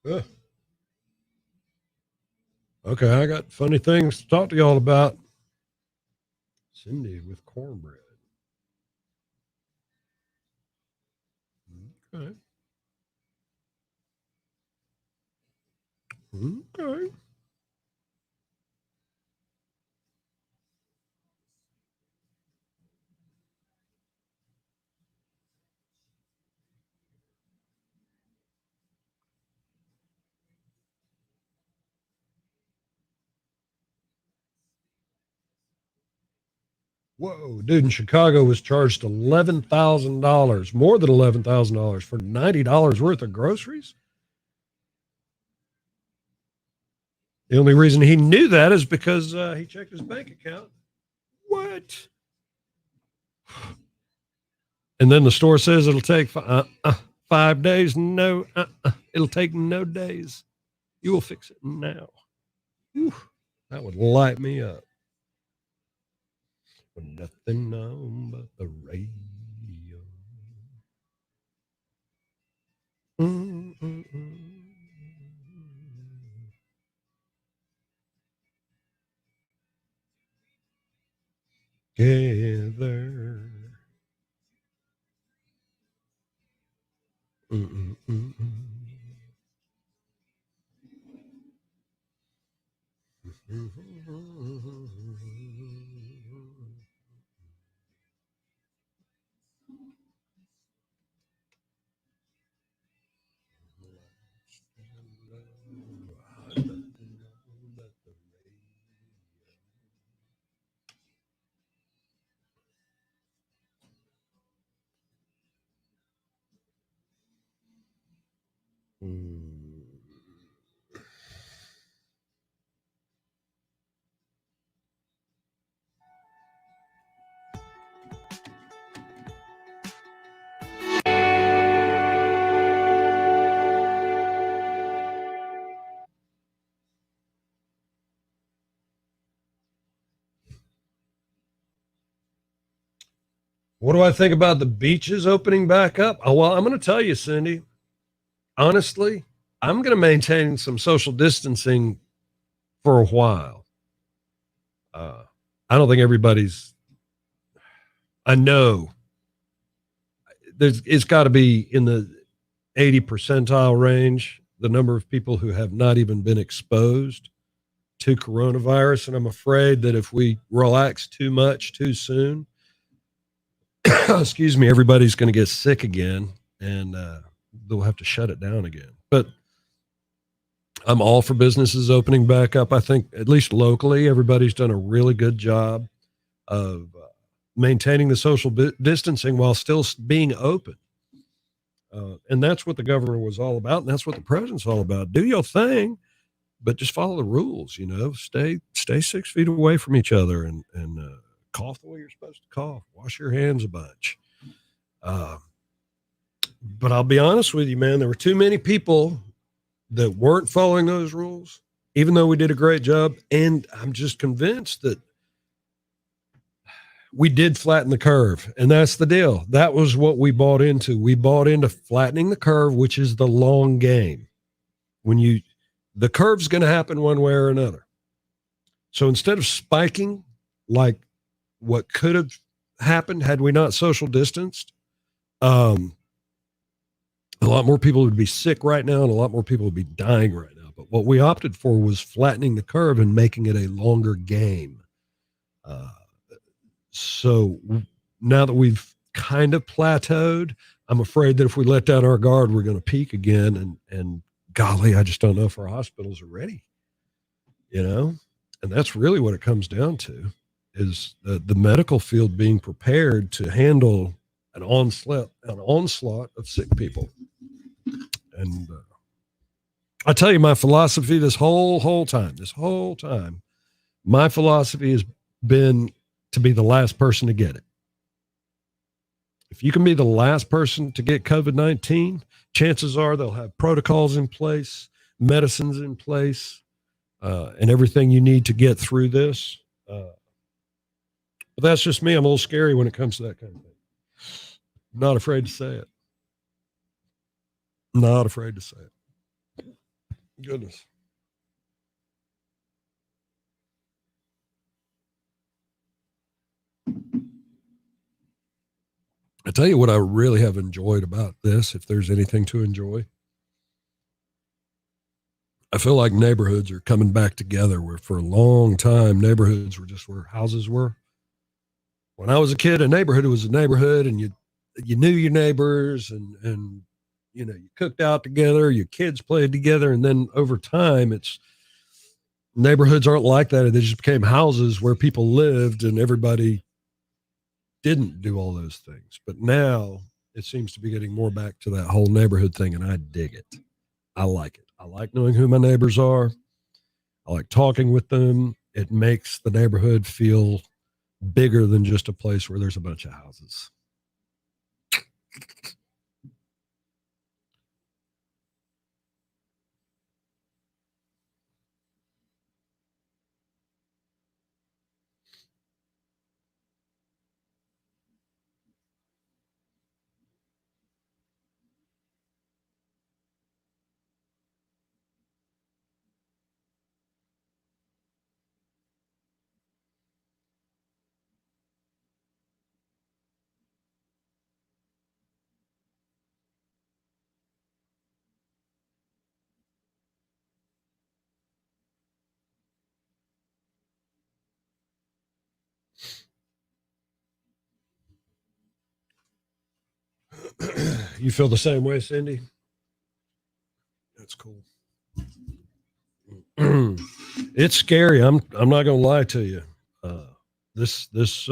Yeah. Okay, I got funny things to talk to y'all about. Cindy with cornbread. Okay. Okay. Whoa, dude in Chicago was charged $11,000, more than $11,000 for $90 worth of groceries. The only reason he knew that is because he checked his bank account. What? And then the store says it'll take 5 days. No, it'll take no days. You will fix it now. Whew, that would light me up. With nothing on but the radio. Together. What do I think about the beaches opening back up? Oh, well, I'm going to tell you, Cindy, honestly, I'm going to maintain some social distancing for a while. I don't think everybody's, I know it's got to be in the 80 percentile range, the number of people who have not even been exposed to coronavirus. And I'm afraid that if we relax too much too soon, excuse me, everybody's going to get sick again and they'll have to shut it down again. But I'm all for businesses opening back up. I think at least locally, everybody's done a really good job of maintaining the social distancing while still being open. And that's what the governor was all about. And that's what the president's all about. Do your thing, but just follow the rules, stay 6 feet away from each other and cough the way you're supposed to cough, wash your hands a bunch. But I'll be honest with you, man, there were too many people that weren't following those rules, even though we did a great job. And I'm just convinced that we did flatten the curve. And that's the deal. That was what we bought into. We bought into flattening the curve, which is the long game. The curve's going to happen one way or another. So instead of spiking like what could have happened had we not social distanced, a lot more people would be sick right now and a lot more people would be dying right now. But what we opted for was flattening the curve and making it a longer game. So now that we've kind of plateaued, I'm afraid that if we let down our guard, we're going to peak again. And golly, I just don't know if our hospitals are ready, and that's really what it comes down to is the medical field being prepared to handle an onslaught of sick people. And I tell you, my philosophy this whole time, my philosophy has been to be the last person to get it. If you can be the last person to get COVID-19, chances are they'll have protocols in place, medicines in place, and everything you need to get through this. But that's just me. I'm a little scary when it comes to that kind of thing. Not afraid to say it. Not afraid to say it. Goodness. I tell you what I really have enjoyed about this, if there's anything to enjoy. I feel like neighborhoods are coming back together where for a long time neighborhoods were just where houses were. When I was a kid, a neighborhood was a neighborhood and you knew your neighbors and you know, you cooked out together, your kids played together, and then over time it's neighborhoods aren't like that. They just became houses where people lived and everybody didn't do all those things. But now it seems to be getting more back to that whole neighborhood thing, and I dig it. I like it. I like knowing who my neighbors are. I like talking with them. It makes the neighborhood feel bigger than just a place where there's a bunch of houses. You feel the same way, Cindy? That's cool. It's scary. I'm not going to lie to you. This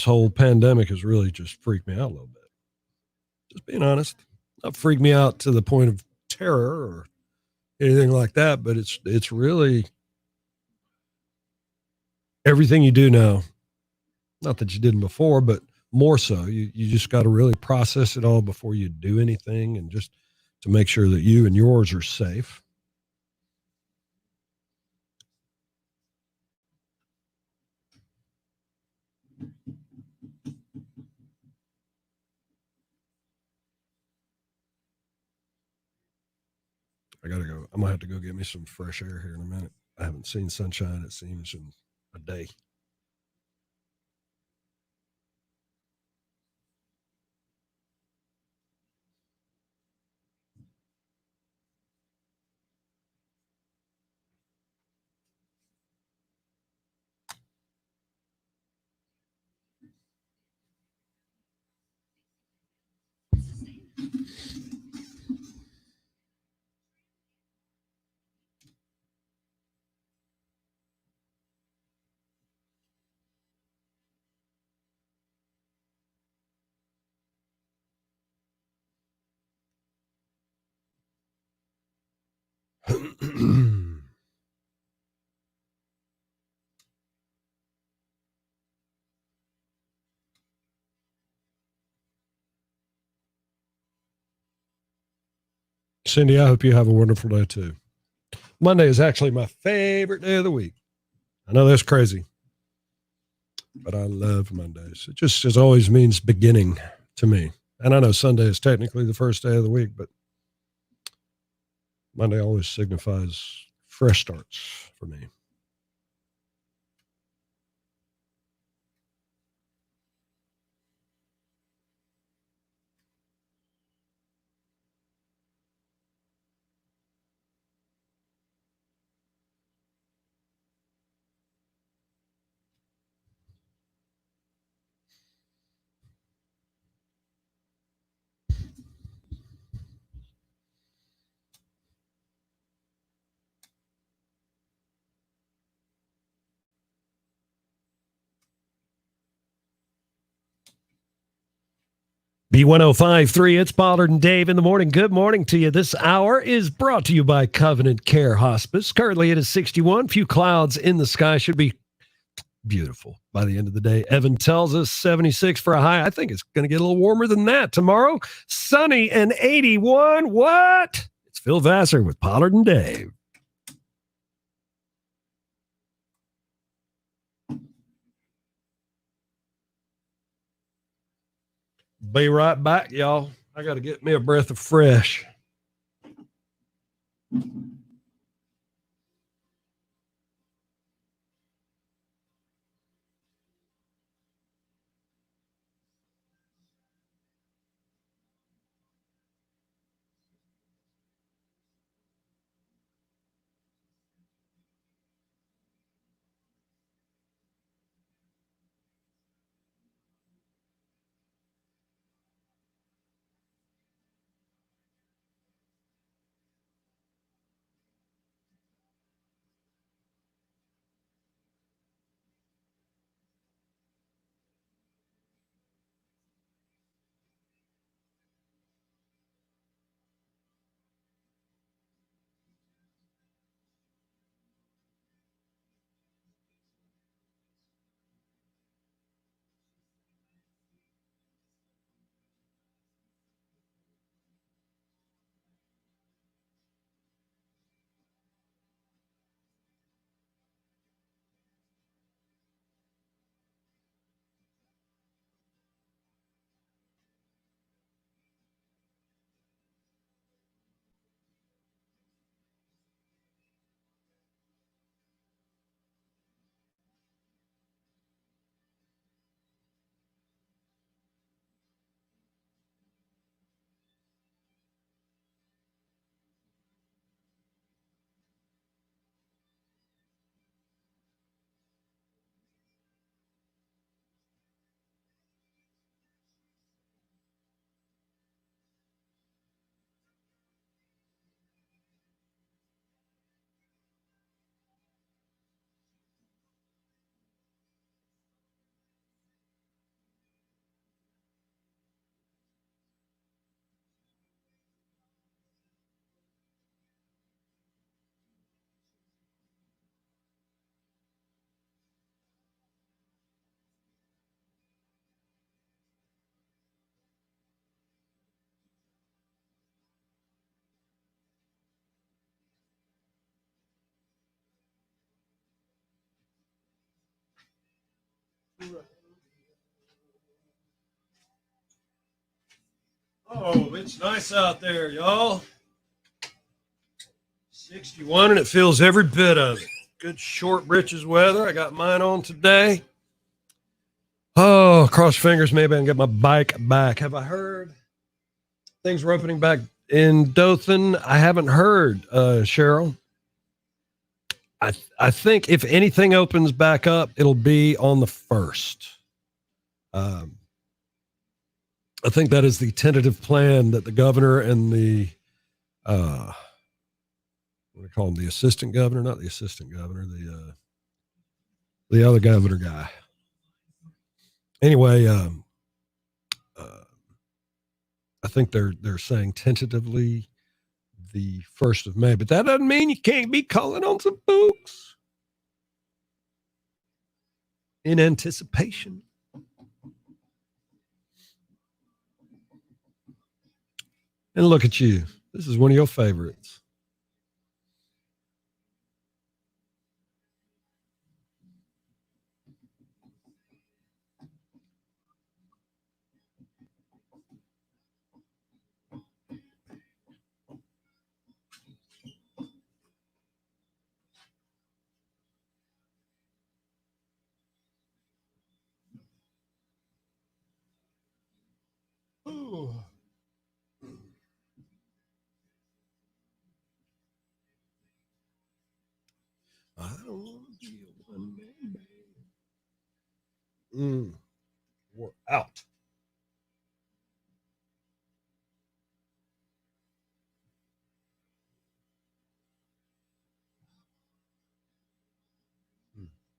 whole pandemic has really just freaked me out a little bit. Just being honest, not freaked me out to the point of terror or anything like that, but it's really everything you do now. Not that you didn't before, but more so. You just got to really process it all before you do anything, and just to make sure that you and yours are safe. I gotta go. I'm gonna have to go get me some fresh air here in a minute. I haven't seen sunshine, it seems, in a day. Cindy, I hope you have a wonderful day too. Monday is actually my favorite day of the week. I know that's crazy, but I love Mondays. It just always means beginning to me. And I know Sunday is technically the first day of the week, but Monday always signifies fresh starts for me. B1053, it's Pollard and Dave in the morning. Good morning to you. This hour is brought to you by Covenant Care Hospice. Currently it is 61. Few clouds in the sky. Should be beautiful by the end of the day. Evan tells us 76 for a high. I think it's going to get a little warmer than that tomorrow. Sunny and 81. What? It's Phil Vassar with Pollard and Dave. Be right back, y'all. I got to get me a breath of fresh. Oh, it's nice out there, y'all. 61, and it feels every bit of it. Good short breeches weather. I got mine on today. Oh, cross fingers. Maybe I can get my bike back. Have I heard things are opening back in Dothan? I haven't heard, Cheryl. I think if anything opens back up, it'll be on the 1st. I think that is the tentative plan that the governor and the what do we call him? The assistant governor, not the assistant governor, the other governor guy. Anyway, I think they're saying tentatively the 1st of May, but that doesn't mean you can't be calling on some folks in anticipation. And look at you. This is one of your favorites. Ooh. I don't want to be a one-man band. We're out.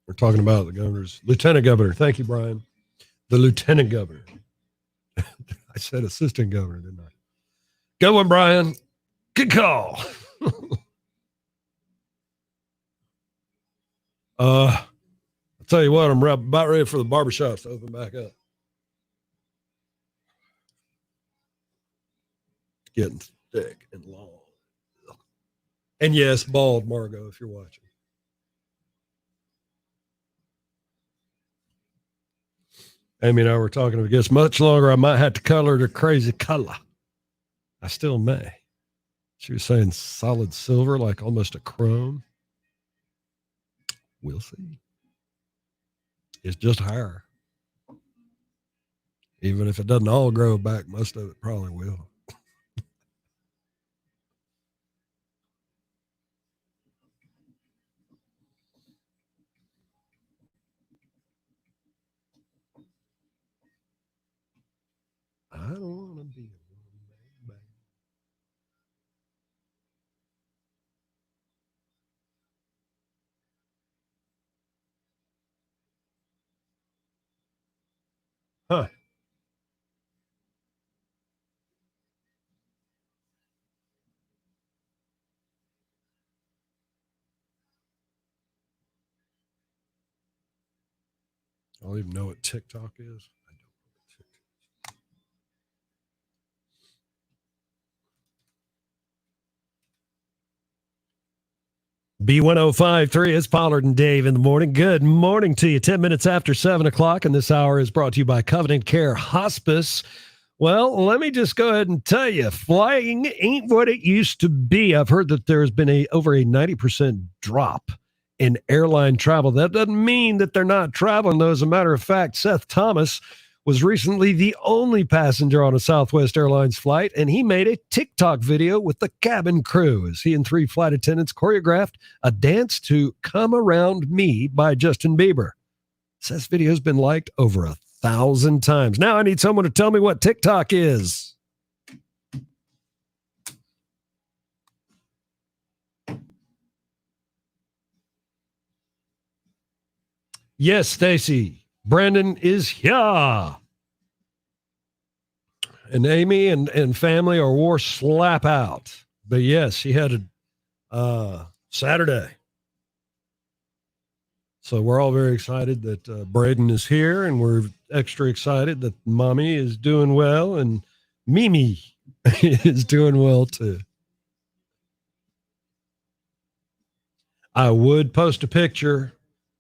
We're talking about the governor's lieutenant governor. Thank you, Brian. The lieutenant governor. I said assistant governor, didn't I? Good one, Brian. Good call. I'll tell you what, I'm about ready for the barbershops to open back up. It's getting thick and long. And yes, bald, Margot, if you're watching. Amy and I were talking, if it gets much longer, I might have to color it a crazy color. I still may. She was saying solid silver, like almost a chrome. We'll see. It's just hair. Even if it doesn't all grow back, most of it probably will. I don't want to be a one-man band. Huh. I don't even know what TikTok is. I don't know what TikTok B1053 is Pollard and Dave in the morning. Good morning to you. 10 minutes after 7 o'clock, and this hour is brought to you by Covenant Care Hospice. Well, let me just go ahead and tell you, flying ain't what it used to be. I've heard that there's been over a 90% drop in airline travel. That doesn't mean that they're not traveling, though. As a matter of fact, Seth Thomas was recently the only passenger on a Southwest Airlines flight, and he made a TikTok video with the cabin crew as he and 3 flight attendants choreographed a dance to Come Around Me by Justin Bieber. Seth's video has been liked over 1,000 times. Now I need someone to tell me what TikTok is. Yes, Stacy. Brandon is here. And Amy and family are wore slap out. But yes, she had a Saturday. So we're all very excited that Braden is here, and we're extra excited that Mommy is doing well, and Mimi is doing well too. I would post a picture,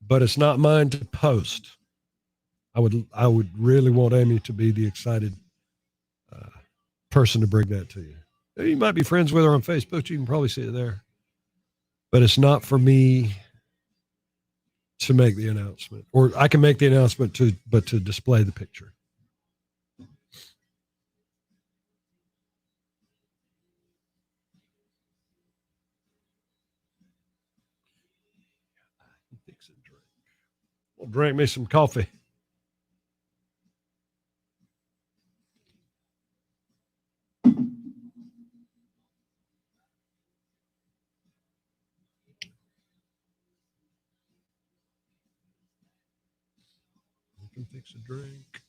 but it's not mine to post. I would really want Amy to be the excited person to bring that to you. You might be friends with her on Facebook. You can probably see it there. But it's not for me to make the announcement. Or I can make the announcement to display the picture. Fix a drink. Well, drink me some coffee. You can fix a drink.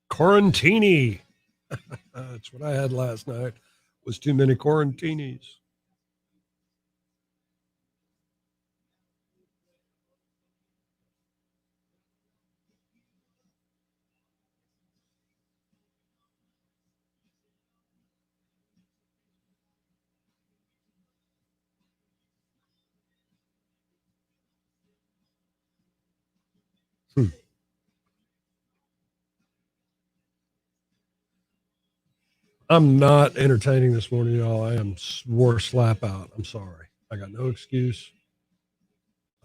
Quarantini. That's what I had last night. Was too many quarantinis. I'm not entertaining this morning, y'all. I am wore slap out. I'm sorry. I got no excuse.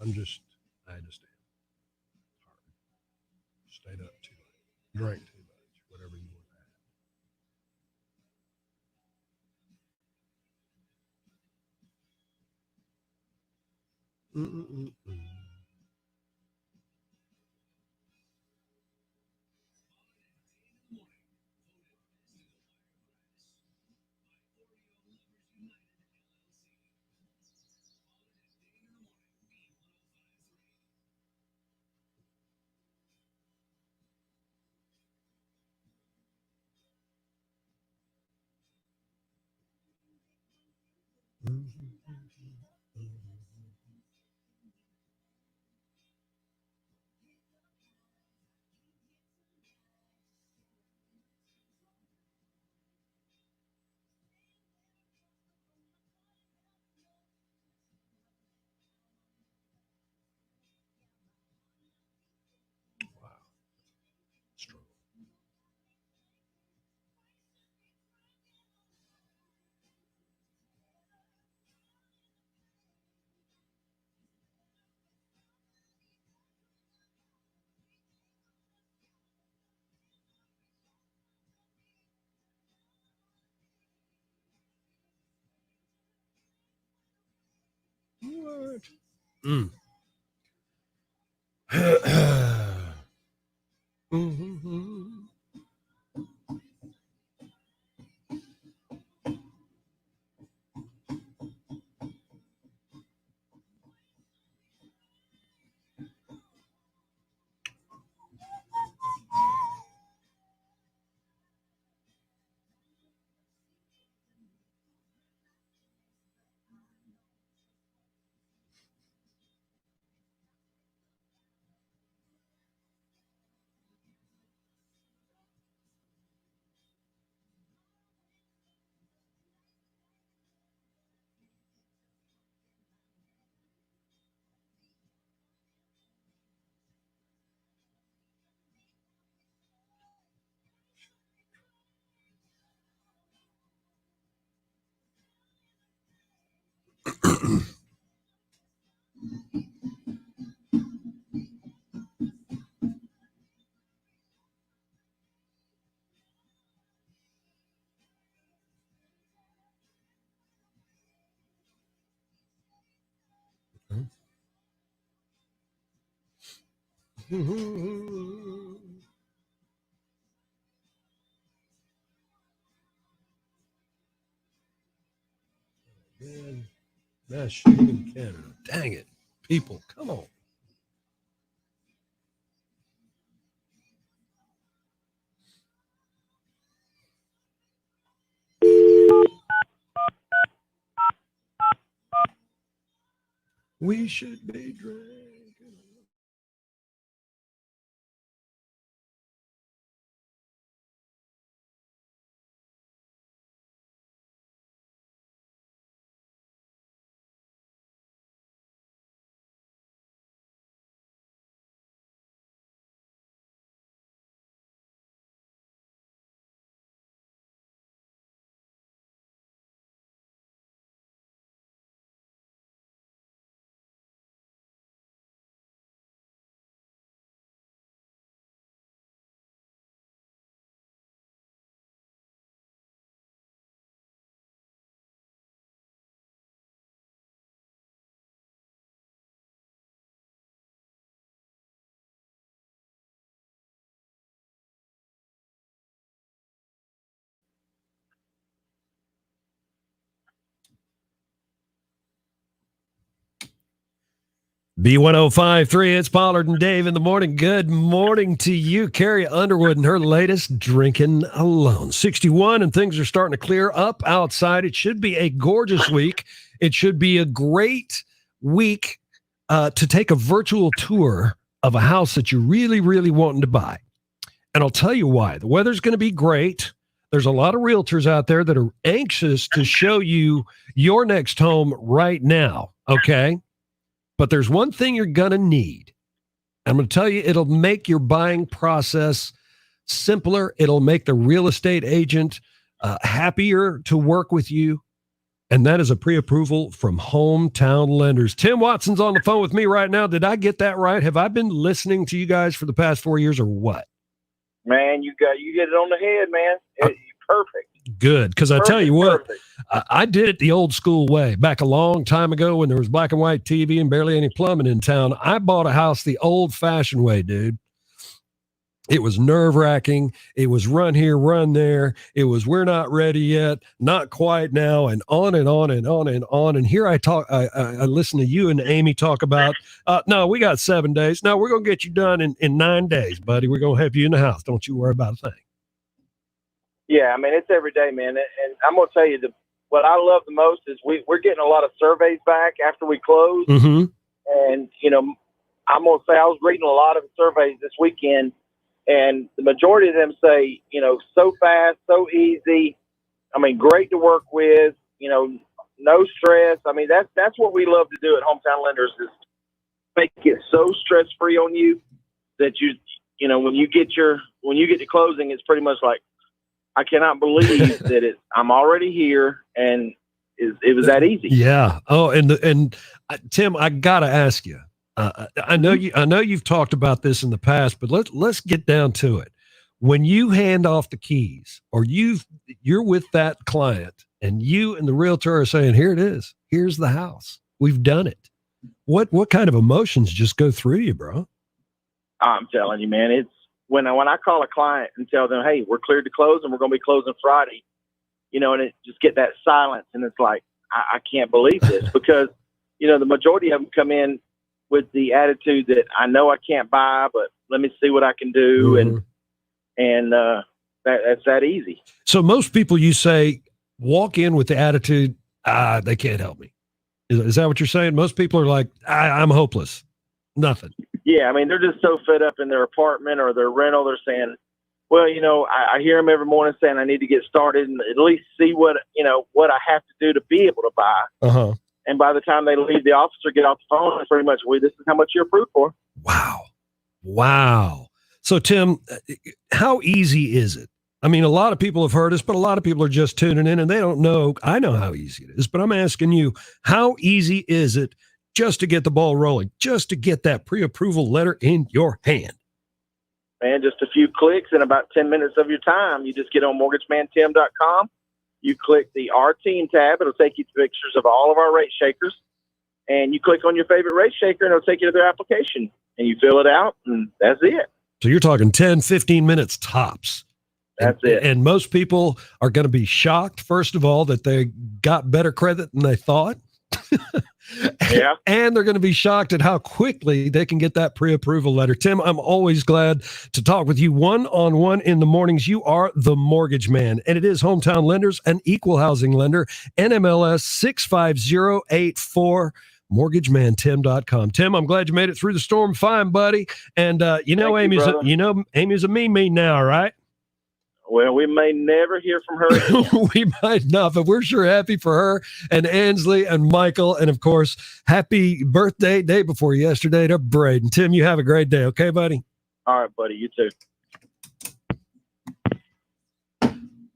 I just am. Stayed up too late. Drank too much. Whatever you want to add. What? Man, mass shooting in Canada. Dang it. People, come on. We should be drinking. B1053, it's Pollard and Dave in the morning. Good morning to you. Carrie Underwood and her latest Drinking Alone. 61 and things are starting to clear up outside. It should be a gorgeous week. It should be a great week to take a virtual tour of a house that you're really, really wanting to buy. And I'll tell you why. The weather's going to be great. There's a lot of realtors out there that are anxious to show you your next home right now, okay? But there's one thing you're going to need. I'm going to tell you, it'll make your buying process simpler. It'll make the real estate agent happier to work with you. And that is a pre-approval from Hometown Lenders. Tim Watson's on the phone with me right now. Did I get that right? Have I been listening to you guys for the past 4 years or what? Man, you get it on the head, man. It's perfect. Good, because I tell you what, perfect. I did it the old school way. Back a long time ago when there was black and white TV and barely any plumbing in town, I bought a house the old-fashioned way, dude. It was nerve-wracking. It was run here, run there. It was we're not ready yet, not quite now, and on and on and on and on. And here I listen to you and Amy talk about, no, we got 7 days. No, we're going to get you done in 9 days, buddy. We're going to have you in the house. Don't you worry about a thing. Yeah, I mean, it's every day, man. And I'm going to tell you, what I love the most is we're getting a lot of surveys back after we close. Mm-hmm. And, I'm going to say I was reading a lot of surveys this weekend, and the majority of them say, so fast, so easy. I mean, great to work with, no stress. I mean, that's what we love to do at Hometown Lenders is make it so stress-free on you that when you get to closing, it's pretty much like, I cannot believe that I'm already here, and it was that easy. Yeah. Oh, and Tim, I gotta ask you. I know you've talked about this in the past, but let's get down to it. When you hand off the keys, or you're with that client, and you and the realtor are saying, "Here it is. Here's the house." We've done it. What kind of emotions just go through you, bro? I'm telling you, man, it's when I call a client and tell them, hey, we're cleared to close and we're going to be closing Friday, and it just get that silence. And it's like, I can't believe this because, the majority of them come in with the attitude that I know I can't buy, but let me see what I can do. Mm-hmm. And that's that easy. So most people, you say, walk in with the attitude, they can't help me. Is that what you're saying? Most people are like, I'm hopeless. Nothing. Yeah, I mean, they're just so fed up in their apartment or their rental. They're saying, well, I hear them every morning saying I need to get started and at least see what I have to do to be able to buy. Uh-huh. And by the time they leave the office or get off the phone, it's pretty much, this is how much you're approved for. Wow. So, Tim, how easy is it? I mean, a lot of people have heard us, but a lot of people are just tuning in and they don't know. I know how easy it is, but I'm asking you, how easy is it just to get the ball rolling, just to get that pre-approval letter in your hand? Man, just a few clicks and about 10 minutes of your time. You just get on mortgagemantim.com. You click the Our Team tab. It'll take you to pictures of all of our rate shakers. And you click on your favorite rate shaker, and it'll take you to their application. And you fill it out, and that's it. So you're talking 10, 15 minutes tops. That's it. And most people are going to be shocked, first of all, that they got better credit than they thought. Yeah. And they're going to be shocked at how quickly they can get that pre-approval letter. Tim, I'm always glad to talk with you one-on-one in the mornings. You are the Mortgage Man, and it is Hometown Lenders, an equal housing lender, NMLS 65084. MortgageManTim.com. Tim, I'm glad you made it through the storm fine, buddy. And Amy's a me now, right? Well, we may never hear from her again. We might not, but we're sure happy for her and Ansley and Michael. And of course, happy birthday, day before yesterday, to Braden. Tim, you have a great day. Okay, buddy? All right, buddy. You too.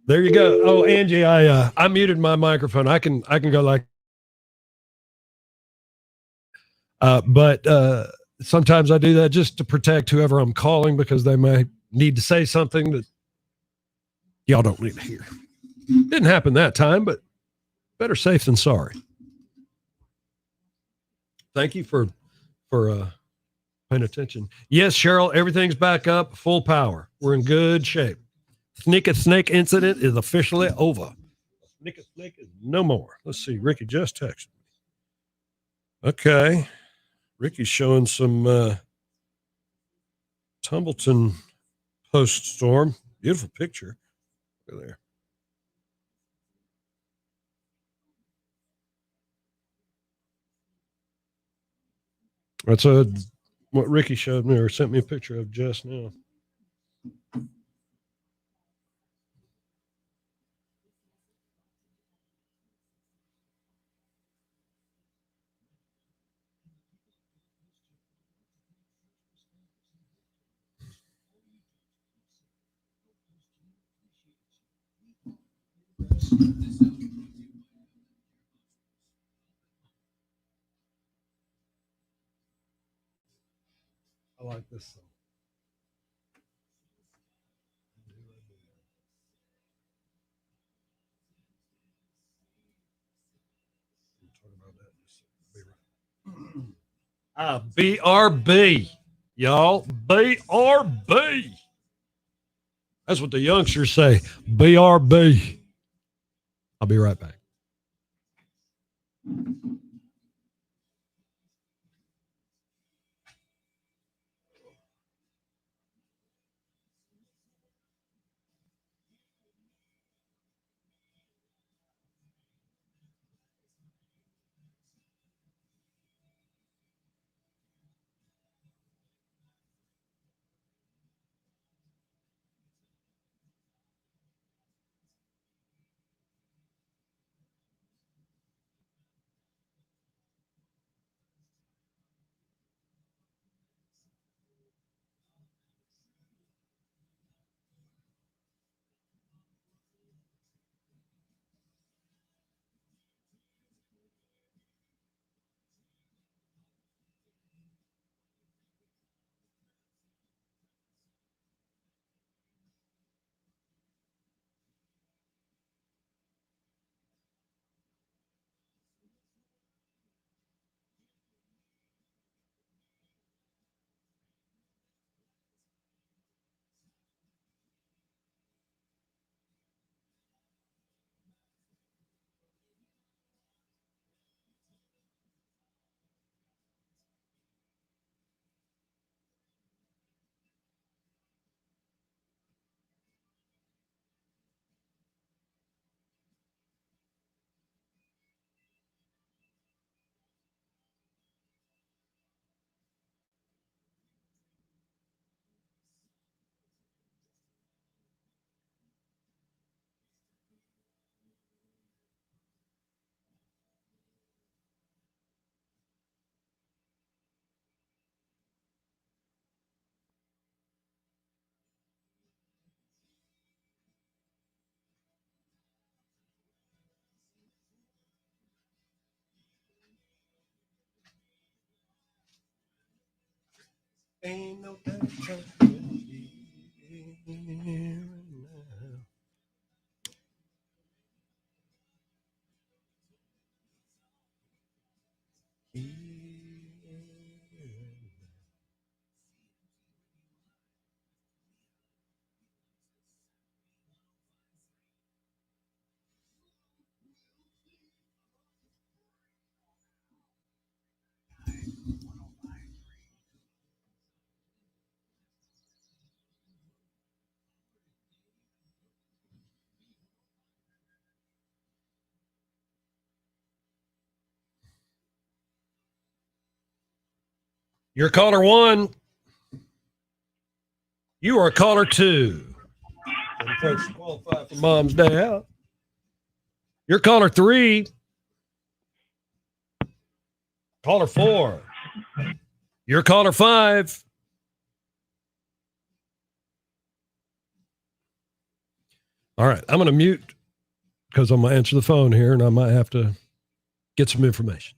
There you go. Oh, Angie, I muted my microphone. I can go like, but sometimes I do that just to protect whoever I'm calling because they may need to say something that y'all don't need to hear. Didn't happen that time, but better safe than sorry. Thank you for paying attention. Yes, Cheryl, everything's back up, full power. We're in good shape. Snake incident is officially over. Snake is no more. Let's see. Ricky just texted me. Okay. Ricky's showing some Tumbleton post-storm. Beautiful picture. Look there. That's what Ricky showed me or sent me a picture of just now. I like this song. BRB, y'all. BRB. That's what the youngsters say. BRB. I'll be right back. Ain't no better time than here and now. You're caller 1. You are caller 2. And folks qualify for Mom's Day Out. You're caller 3. Caller 4. You're caller 5. All right, I'm going to mute because I'm going to answer the phone here and I might have to get some information.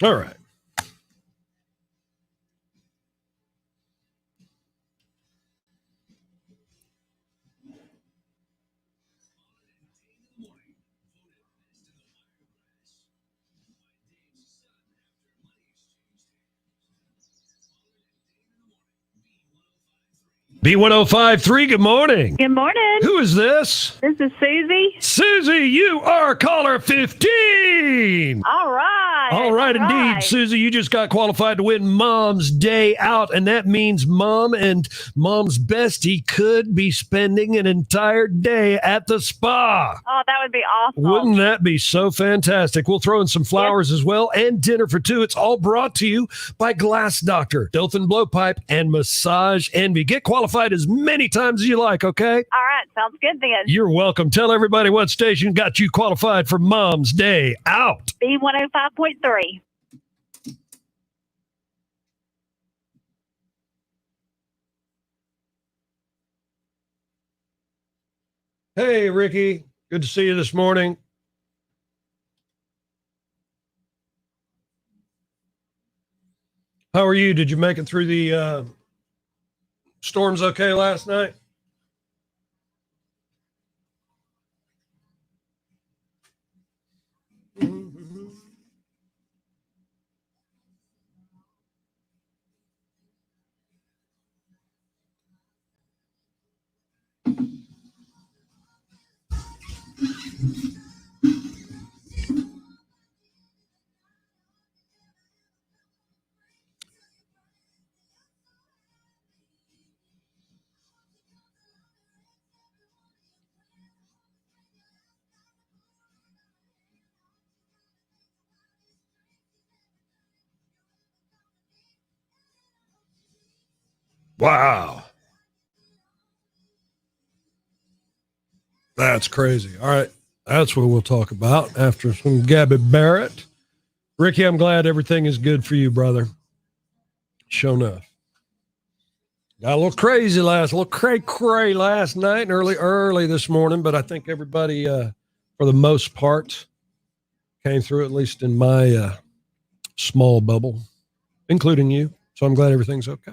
All right. B1053, good morning. Good morning. Who is this? This is Susie. Susie, you are caller 15. All right. All right, indeed. right. Susie, you just got qualified to win Mom's Day Out, and that means Mom and Mom's bestie could be spending an entire day at the spa. Oh, that would be awesome. Wouldn't that be so fantastic? We'll throw in some flowers as well and dinner for two. It's all brought to you by Glass Doctor, Dothan Blowpipe, and Massage Envy. Get qualified as many times as you like, okay? All right. Sounds good then. You're welcome. Tell everybody what station got you qualified for Mom's Day Out. B1053. Hey, Ricky. Good to see you this morning. How are you? Did you make it through the storms okay last night? Wow. That's crazy. All right. That's what we'll talk about after some Gabby Barrett. Ricky, I'm glad everything is good for you, brother. Sure enough. Got a little crazy last night and early this morning, but I think everybody, for the most part, came through, at least in my small bubble, including you. So I'm glad everything's okay.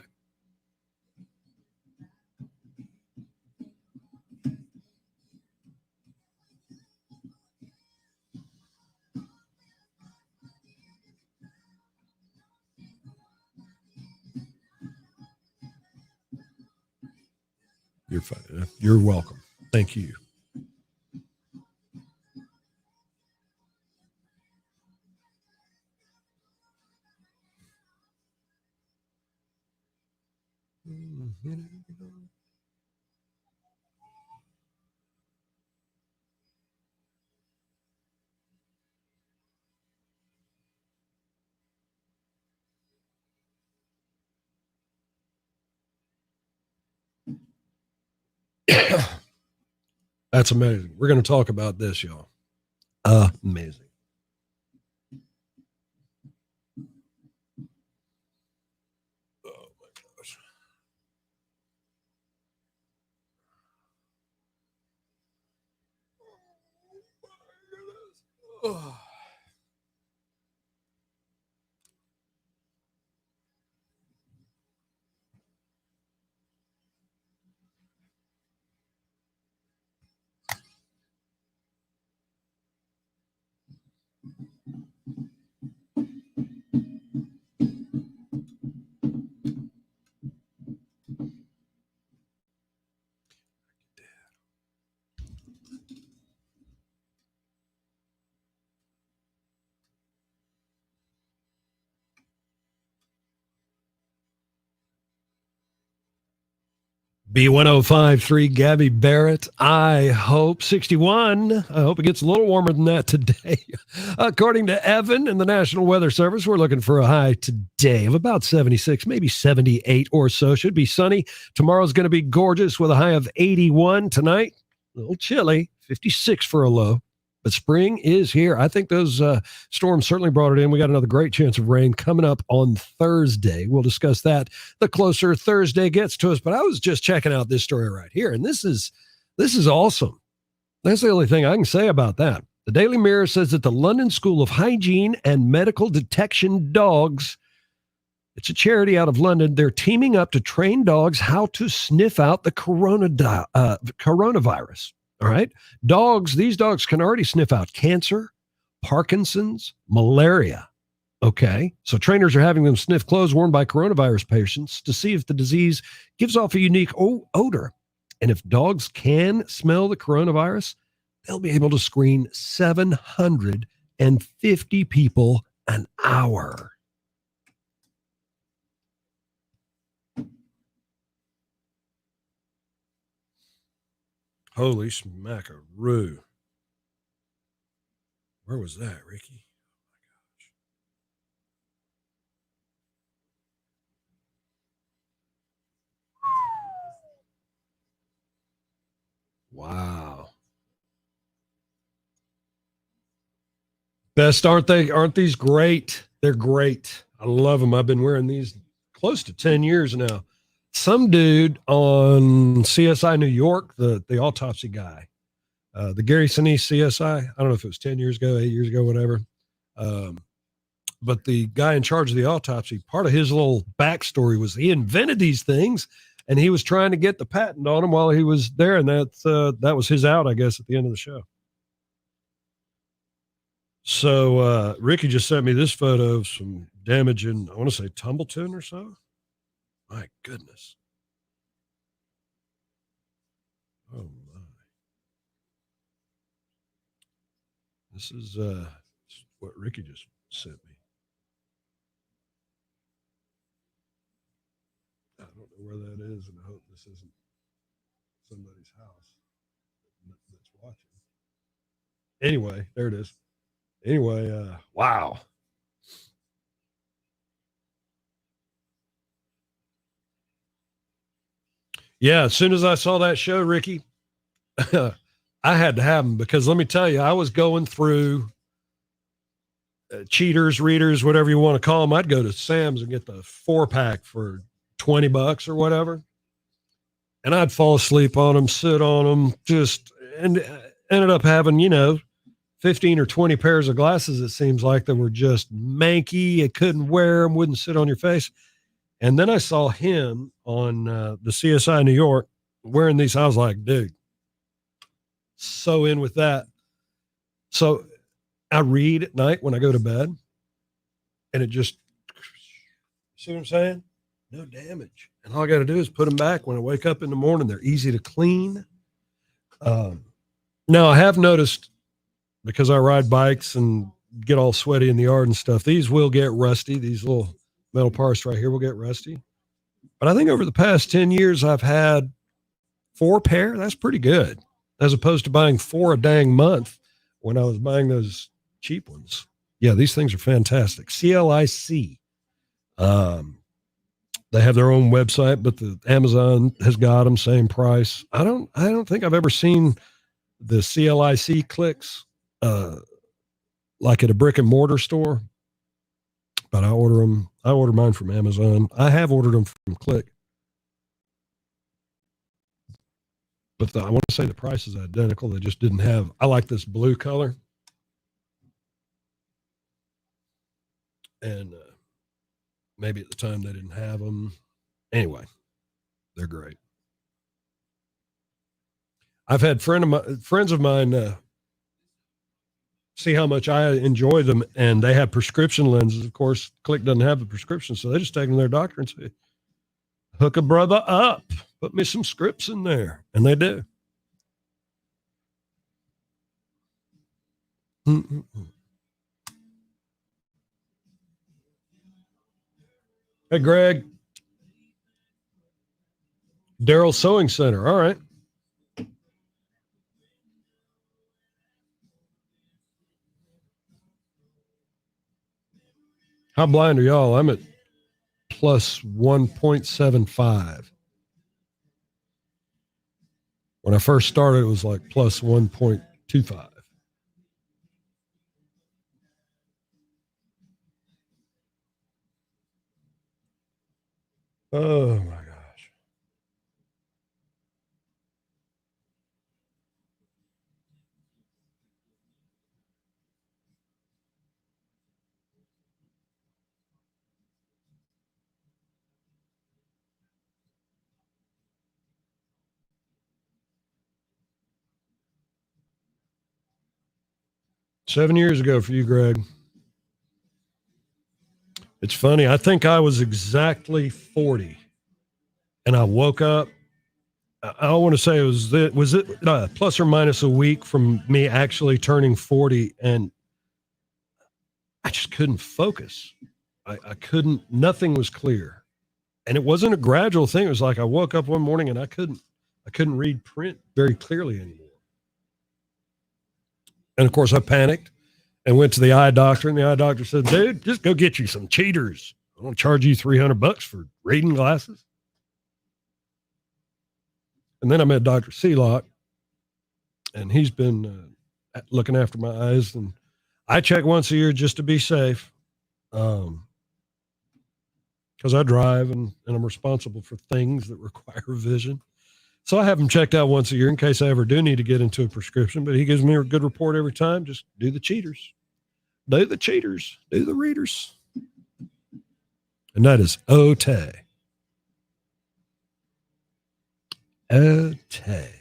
You're fine. You're welcome. Thank you. That's amazing. We're going to talk about this, y'all. Amazing. Oh my gosh. Oh. B1053, Gabby Barrett. I hope 61. I hope it gets a little warmer than that today. According to Evan and the National Weather Service, we're looking for a high today of about 76, maybe 78 or so. Should be sunny. Tomorrow's going to be gorgeous with a high of 81. Tonight, a little chilly, 56 for a low. But spring is here. I think those storms certainly brought it in. We got another great chance of rain coming up on Thursday. We'll discuss that the closer Thursday gets to us. But I was just checking out this story right here, and this is awesome. That's the only thing I can say about that. The Daily Mirror says that the London School of Hygiene and Medical Detection Dogs, it's a charity out of London, they're teaming up to train dogs how to sniff out the coronavirus. All right. These dogs can already sniff out cancer, Parkinson's, malaria. Okay. So trainers are having them sniff clothes worn by coronavirus patients to see if the disease gives off a unique odor. And if dogs can smell the coronavirus, they'll be able to screen 750 people an hour. Holy smackaroo. Where was that, Ricky? Oh my gosh. Wow. Best, aren't they? Aren't these great? They're great. I love them. I've been wearing these close to 10 years now. Some dude on CSI New York, the autopsy guy, the Gary Sinise CSI. I don't know if it was 10 years ago, 8 years ago, whatever. But the guy in charge of the autopsy, part of his little backstory was he invented these things and he was trying to get the patent on them while he was there. And that was his out, I guess, at the end of the show. So Ricky just sent me this photo of some damage in, I want to say, Tumbleton or so. My goodness. Oh, my. This is what Ricky just sent me. I don't know where that is, and I hope this isn't somebody's house that's watching. Anyway, there it is. Anyway, wow. Yeah, as soon as I saw that show, Ricky, I had to have them because let me tell you, I was going through cheaters, readers, whatever you want to call them. I'd go to Sam's and get the 4-pack for $20 or whatever. And I'd fall asleep on them, sit on them, and ended up having, 15 or 20 pairs of glasses, it seems like, that were just manky. You couldn't wear them, wouldn't sit on your face. And then I saw him on the CSI New York wearing these. I was like, dude, so in with that. So I read at night when I go to bed, and it just, see what I'm saying? No damage. And all I got to do is put them back when I wake up in the morning. They're easy to clean. Now, I have noticed, because I ride bikes and get all sweaty in the yard and stuff, these will get rusty. These little metal parts right here will get rusty. But I think over the past 10 years, I've had 4 pair. That's pretty good, as opposed to buying 4 a dang month when I was buying those cheap ones. Yeah, these things are fantastic. CLIC. They have their own website, but the Amazon has got them same price. I don't think I've ever seen the CLIC clicks like at a brick and mortar store, but I order mine from Amazon. I have ordered them from Click, but I want to say the price is identical. They just didn't have, I like this blue color. And maybe at the time they didn't have them. Anyway, they're great. I've had friends of mine see how much I enjoy them, and they have prescription lenses. Of course, Click doesn't have the prescription, so they just take them to their doctor and say, hook a brother up, put me some scripts in there. And they do. Hey, Greg. Daryl's Sewing Center. All right. How blind are y'all? I'm at plus 1.75. When I first started, it was like plus 1.25. Oh my gosh. Seven years ago for you, Greg. It's funny. I think I was exactly 40, and I woke up. I don't want to say was it plus or minus a week from me actually turning 40, and I just couldn't focus. I couldn't. Nothing was clear, and it wasn't a gradual thing. It was like I woke up one morning and I couldn't read print very clearly anymore. And of course, I panicked and went to the eye doctor, and the eye doctor said, dude, just go get you some cheaters. I'm going to charge you $300 for reading glasses. And then I met Dr. Sealock, and he's been looking after my eyes. And I check once a year just to be safe, because I drive and I'm responsible for things that require vision. So I have him checked out once a year in case I ever do need to get into a prescription, but he gives me a good report every time. Just do the cheaters. Do the cheaters. Do the readers. And that is Otay. Otay.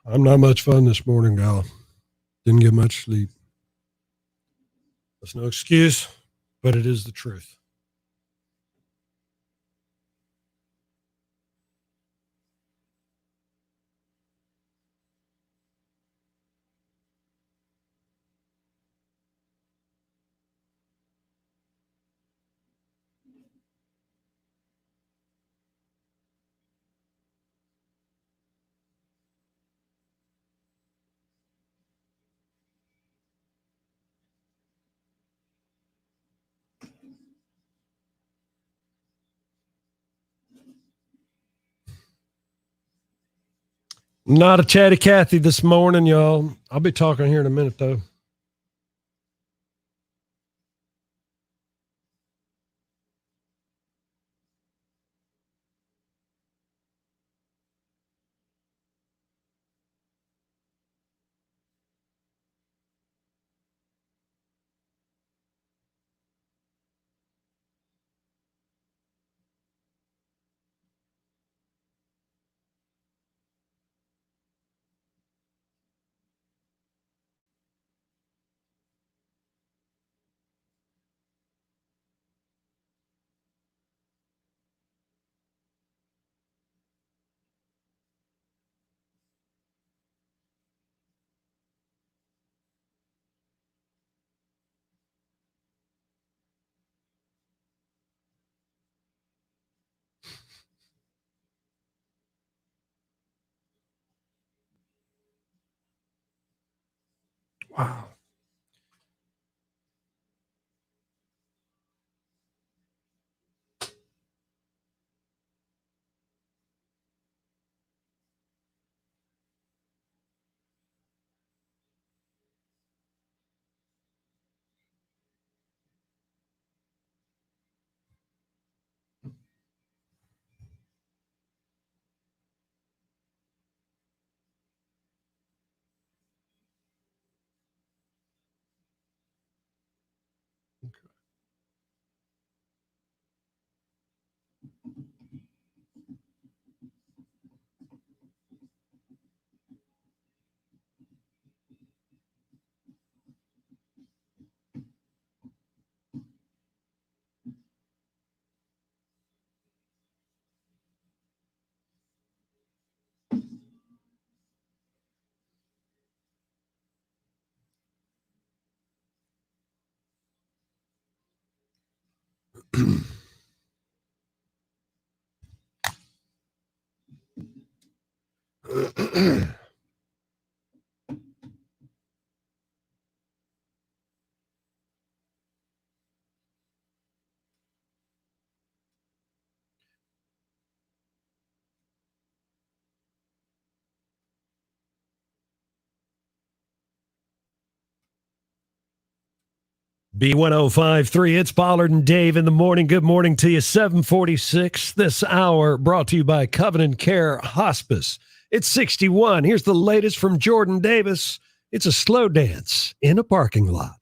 I'm not much fun this morning, gal. Didn't get much sleep. That's no excuse, but it is the truth. Not a chatty Cathy this morning, y'all. I'll be talking here in a minute, though. Wow. B1053, it's Pollard and Dave in the morning. Good morning to you. 746 this hour, brought to you by Covenant Care Hospice. It's 61. Here's the latest from Jordan Davis. It's a slow dance in a parking lot.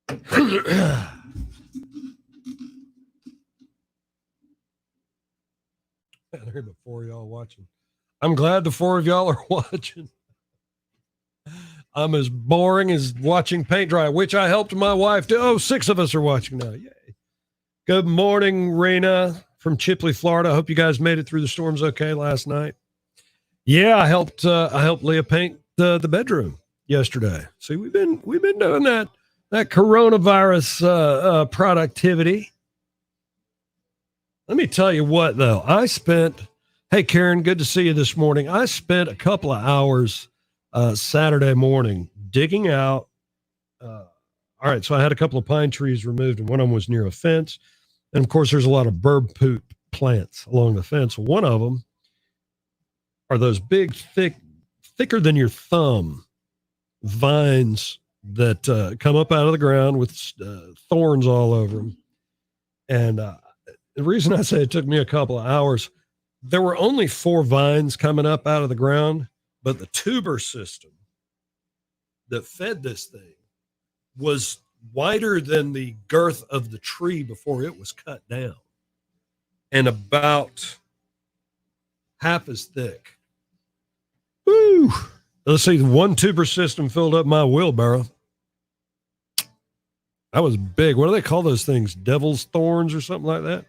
There are 4 of y'all watching. I'm glad the 4 of y'all are watching. I'm as boring as watching paint dry, which I helped my wife do. Oh, 6 of us are watching now. Yay. Good morning, Rena from Chipley, Florida. I hope you guys made it through the storms okay last night. Yeah, I helped Leah paint the bedroom yesterday. See, we've been doing that coronavirus productivity. Let me tell you what, though. Hey, Karen, good to see you this morning. I spent a couple of hours Saturday morning digging out. All right, so I had a couple of pine trees removed, and one of them was near a fence. And, of course, there's a lot of bird poop plants along the fence. One of them are those big, thicker than your thumb vines that come up out of the ground with thorns all over them. And the reason I say it took me a couple of hours, there were only 4 vines coming up out of the ground, but the tuber system that fed this thing was wider than the girth of the tree before it was cut down, and about half as thick. Woo! Let's see, the 1 tuber system filled up my wheelbarrow. That was big. What do they call those things? Devil's thorns or something like that?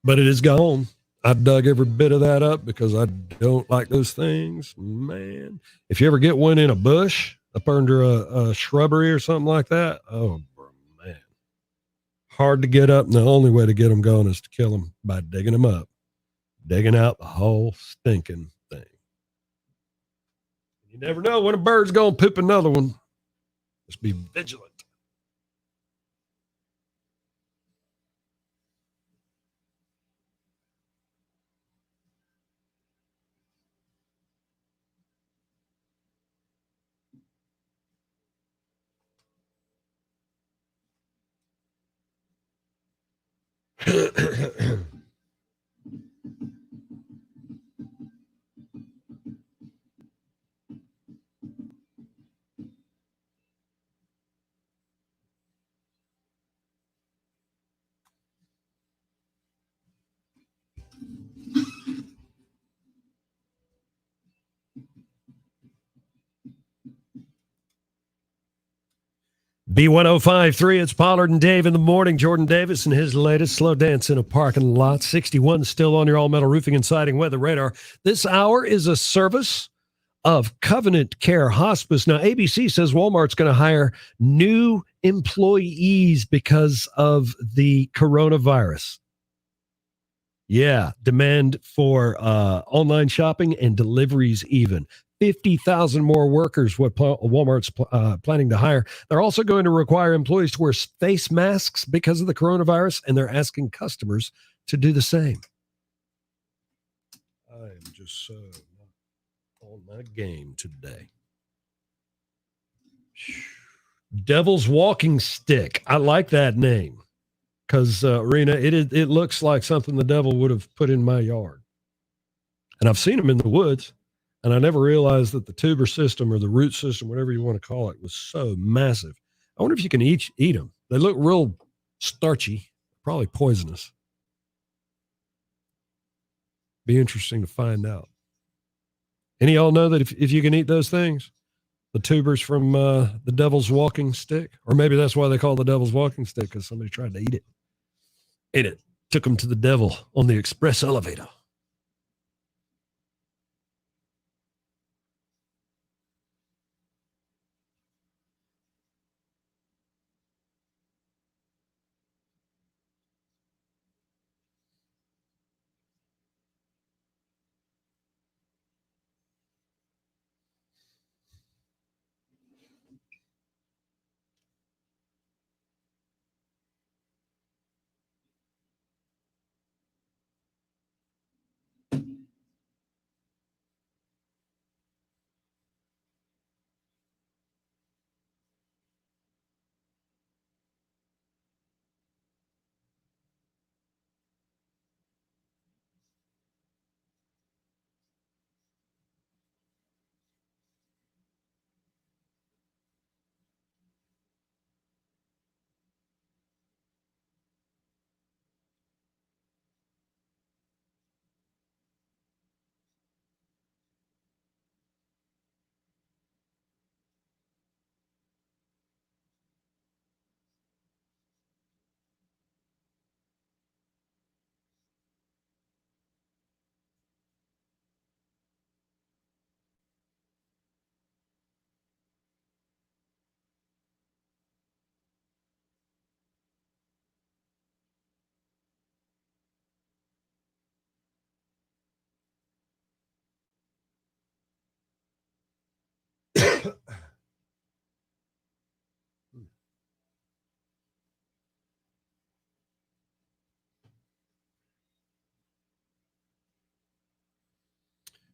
But it is gone. I dug every bit of that up because I don't like those things. Man, if you ever get one in a bush up under a shrubbery or something like that, oh, man. Hard to get up, and the only way to get them gone is to kill them by digging them up. Digging out the whole stinking thing. You never know when a bird's going to poop another one. Just be vigilant. B1053, it's Pollard and Dave in the morning. Jordan Davis and his latest slow dance in a parking lot. 61 still on your all-metal roofing and siding weather radar. This hour is a service of Covenant Care Hospice. Now, ABC says Walmart's going to hire new employees because of the coronavirus. Yeah, demand for online shopping and deliveries even. 50,000 more workers, what Walmart's planning to hire. They're also going to require employees to wear face masks because of the coronavirus, and they're asking customers to do the same. I am just so not on my game today. Devil's Walking Stick. I like that name because, Rena, it looks like something the devil would have put in my yard. And I've seen them in the woods. And I never realized that the tuber system or the root system, whatever you want to call it, was so massive. I wonder if you can eat them. They look real starchy, probably poisonous. Be interesting to find out. Any of y'all know that if you can eat those things, the tubers from the Devil's Walking Stick, or maybe that's why they call it the Devil's Walking Stick, because somebody tried to eat it. Ate it. Took them to the devil on the express elevator.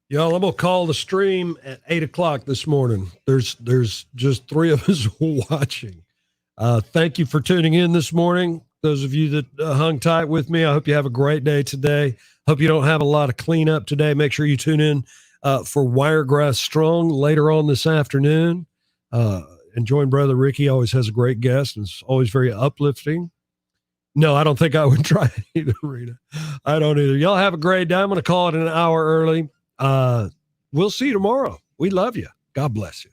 Y'all, I'm going to call the stream at 8 o'clock this morning. There's just 3 of us watching. Thank you for tuning in this morning. Those of you that hung tight with me, I hope you have a great day today. Hope you don't have a lot of cleanup today. Make sure you tune in for Wiregrass Strong later on this afternoon. And join Brother Ricky. Always has a great guest, and it's always very uplifting. No, I don't think I would try it either, Rita. I don't either. Y'all have a great day. I'm going to call it an hour early. We'll see you tomorrow. We love you. God bless you.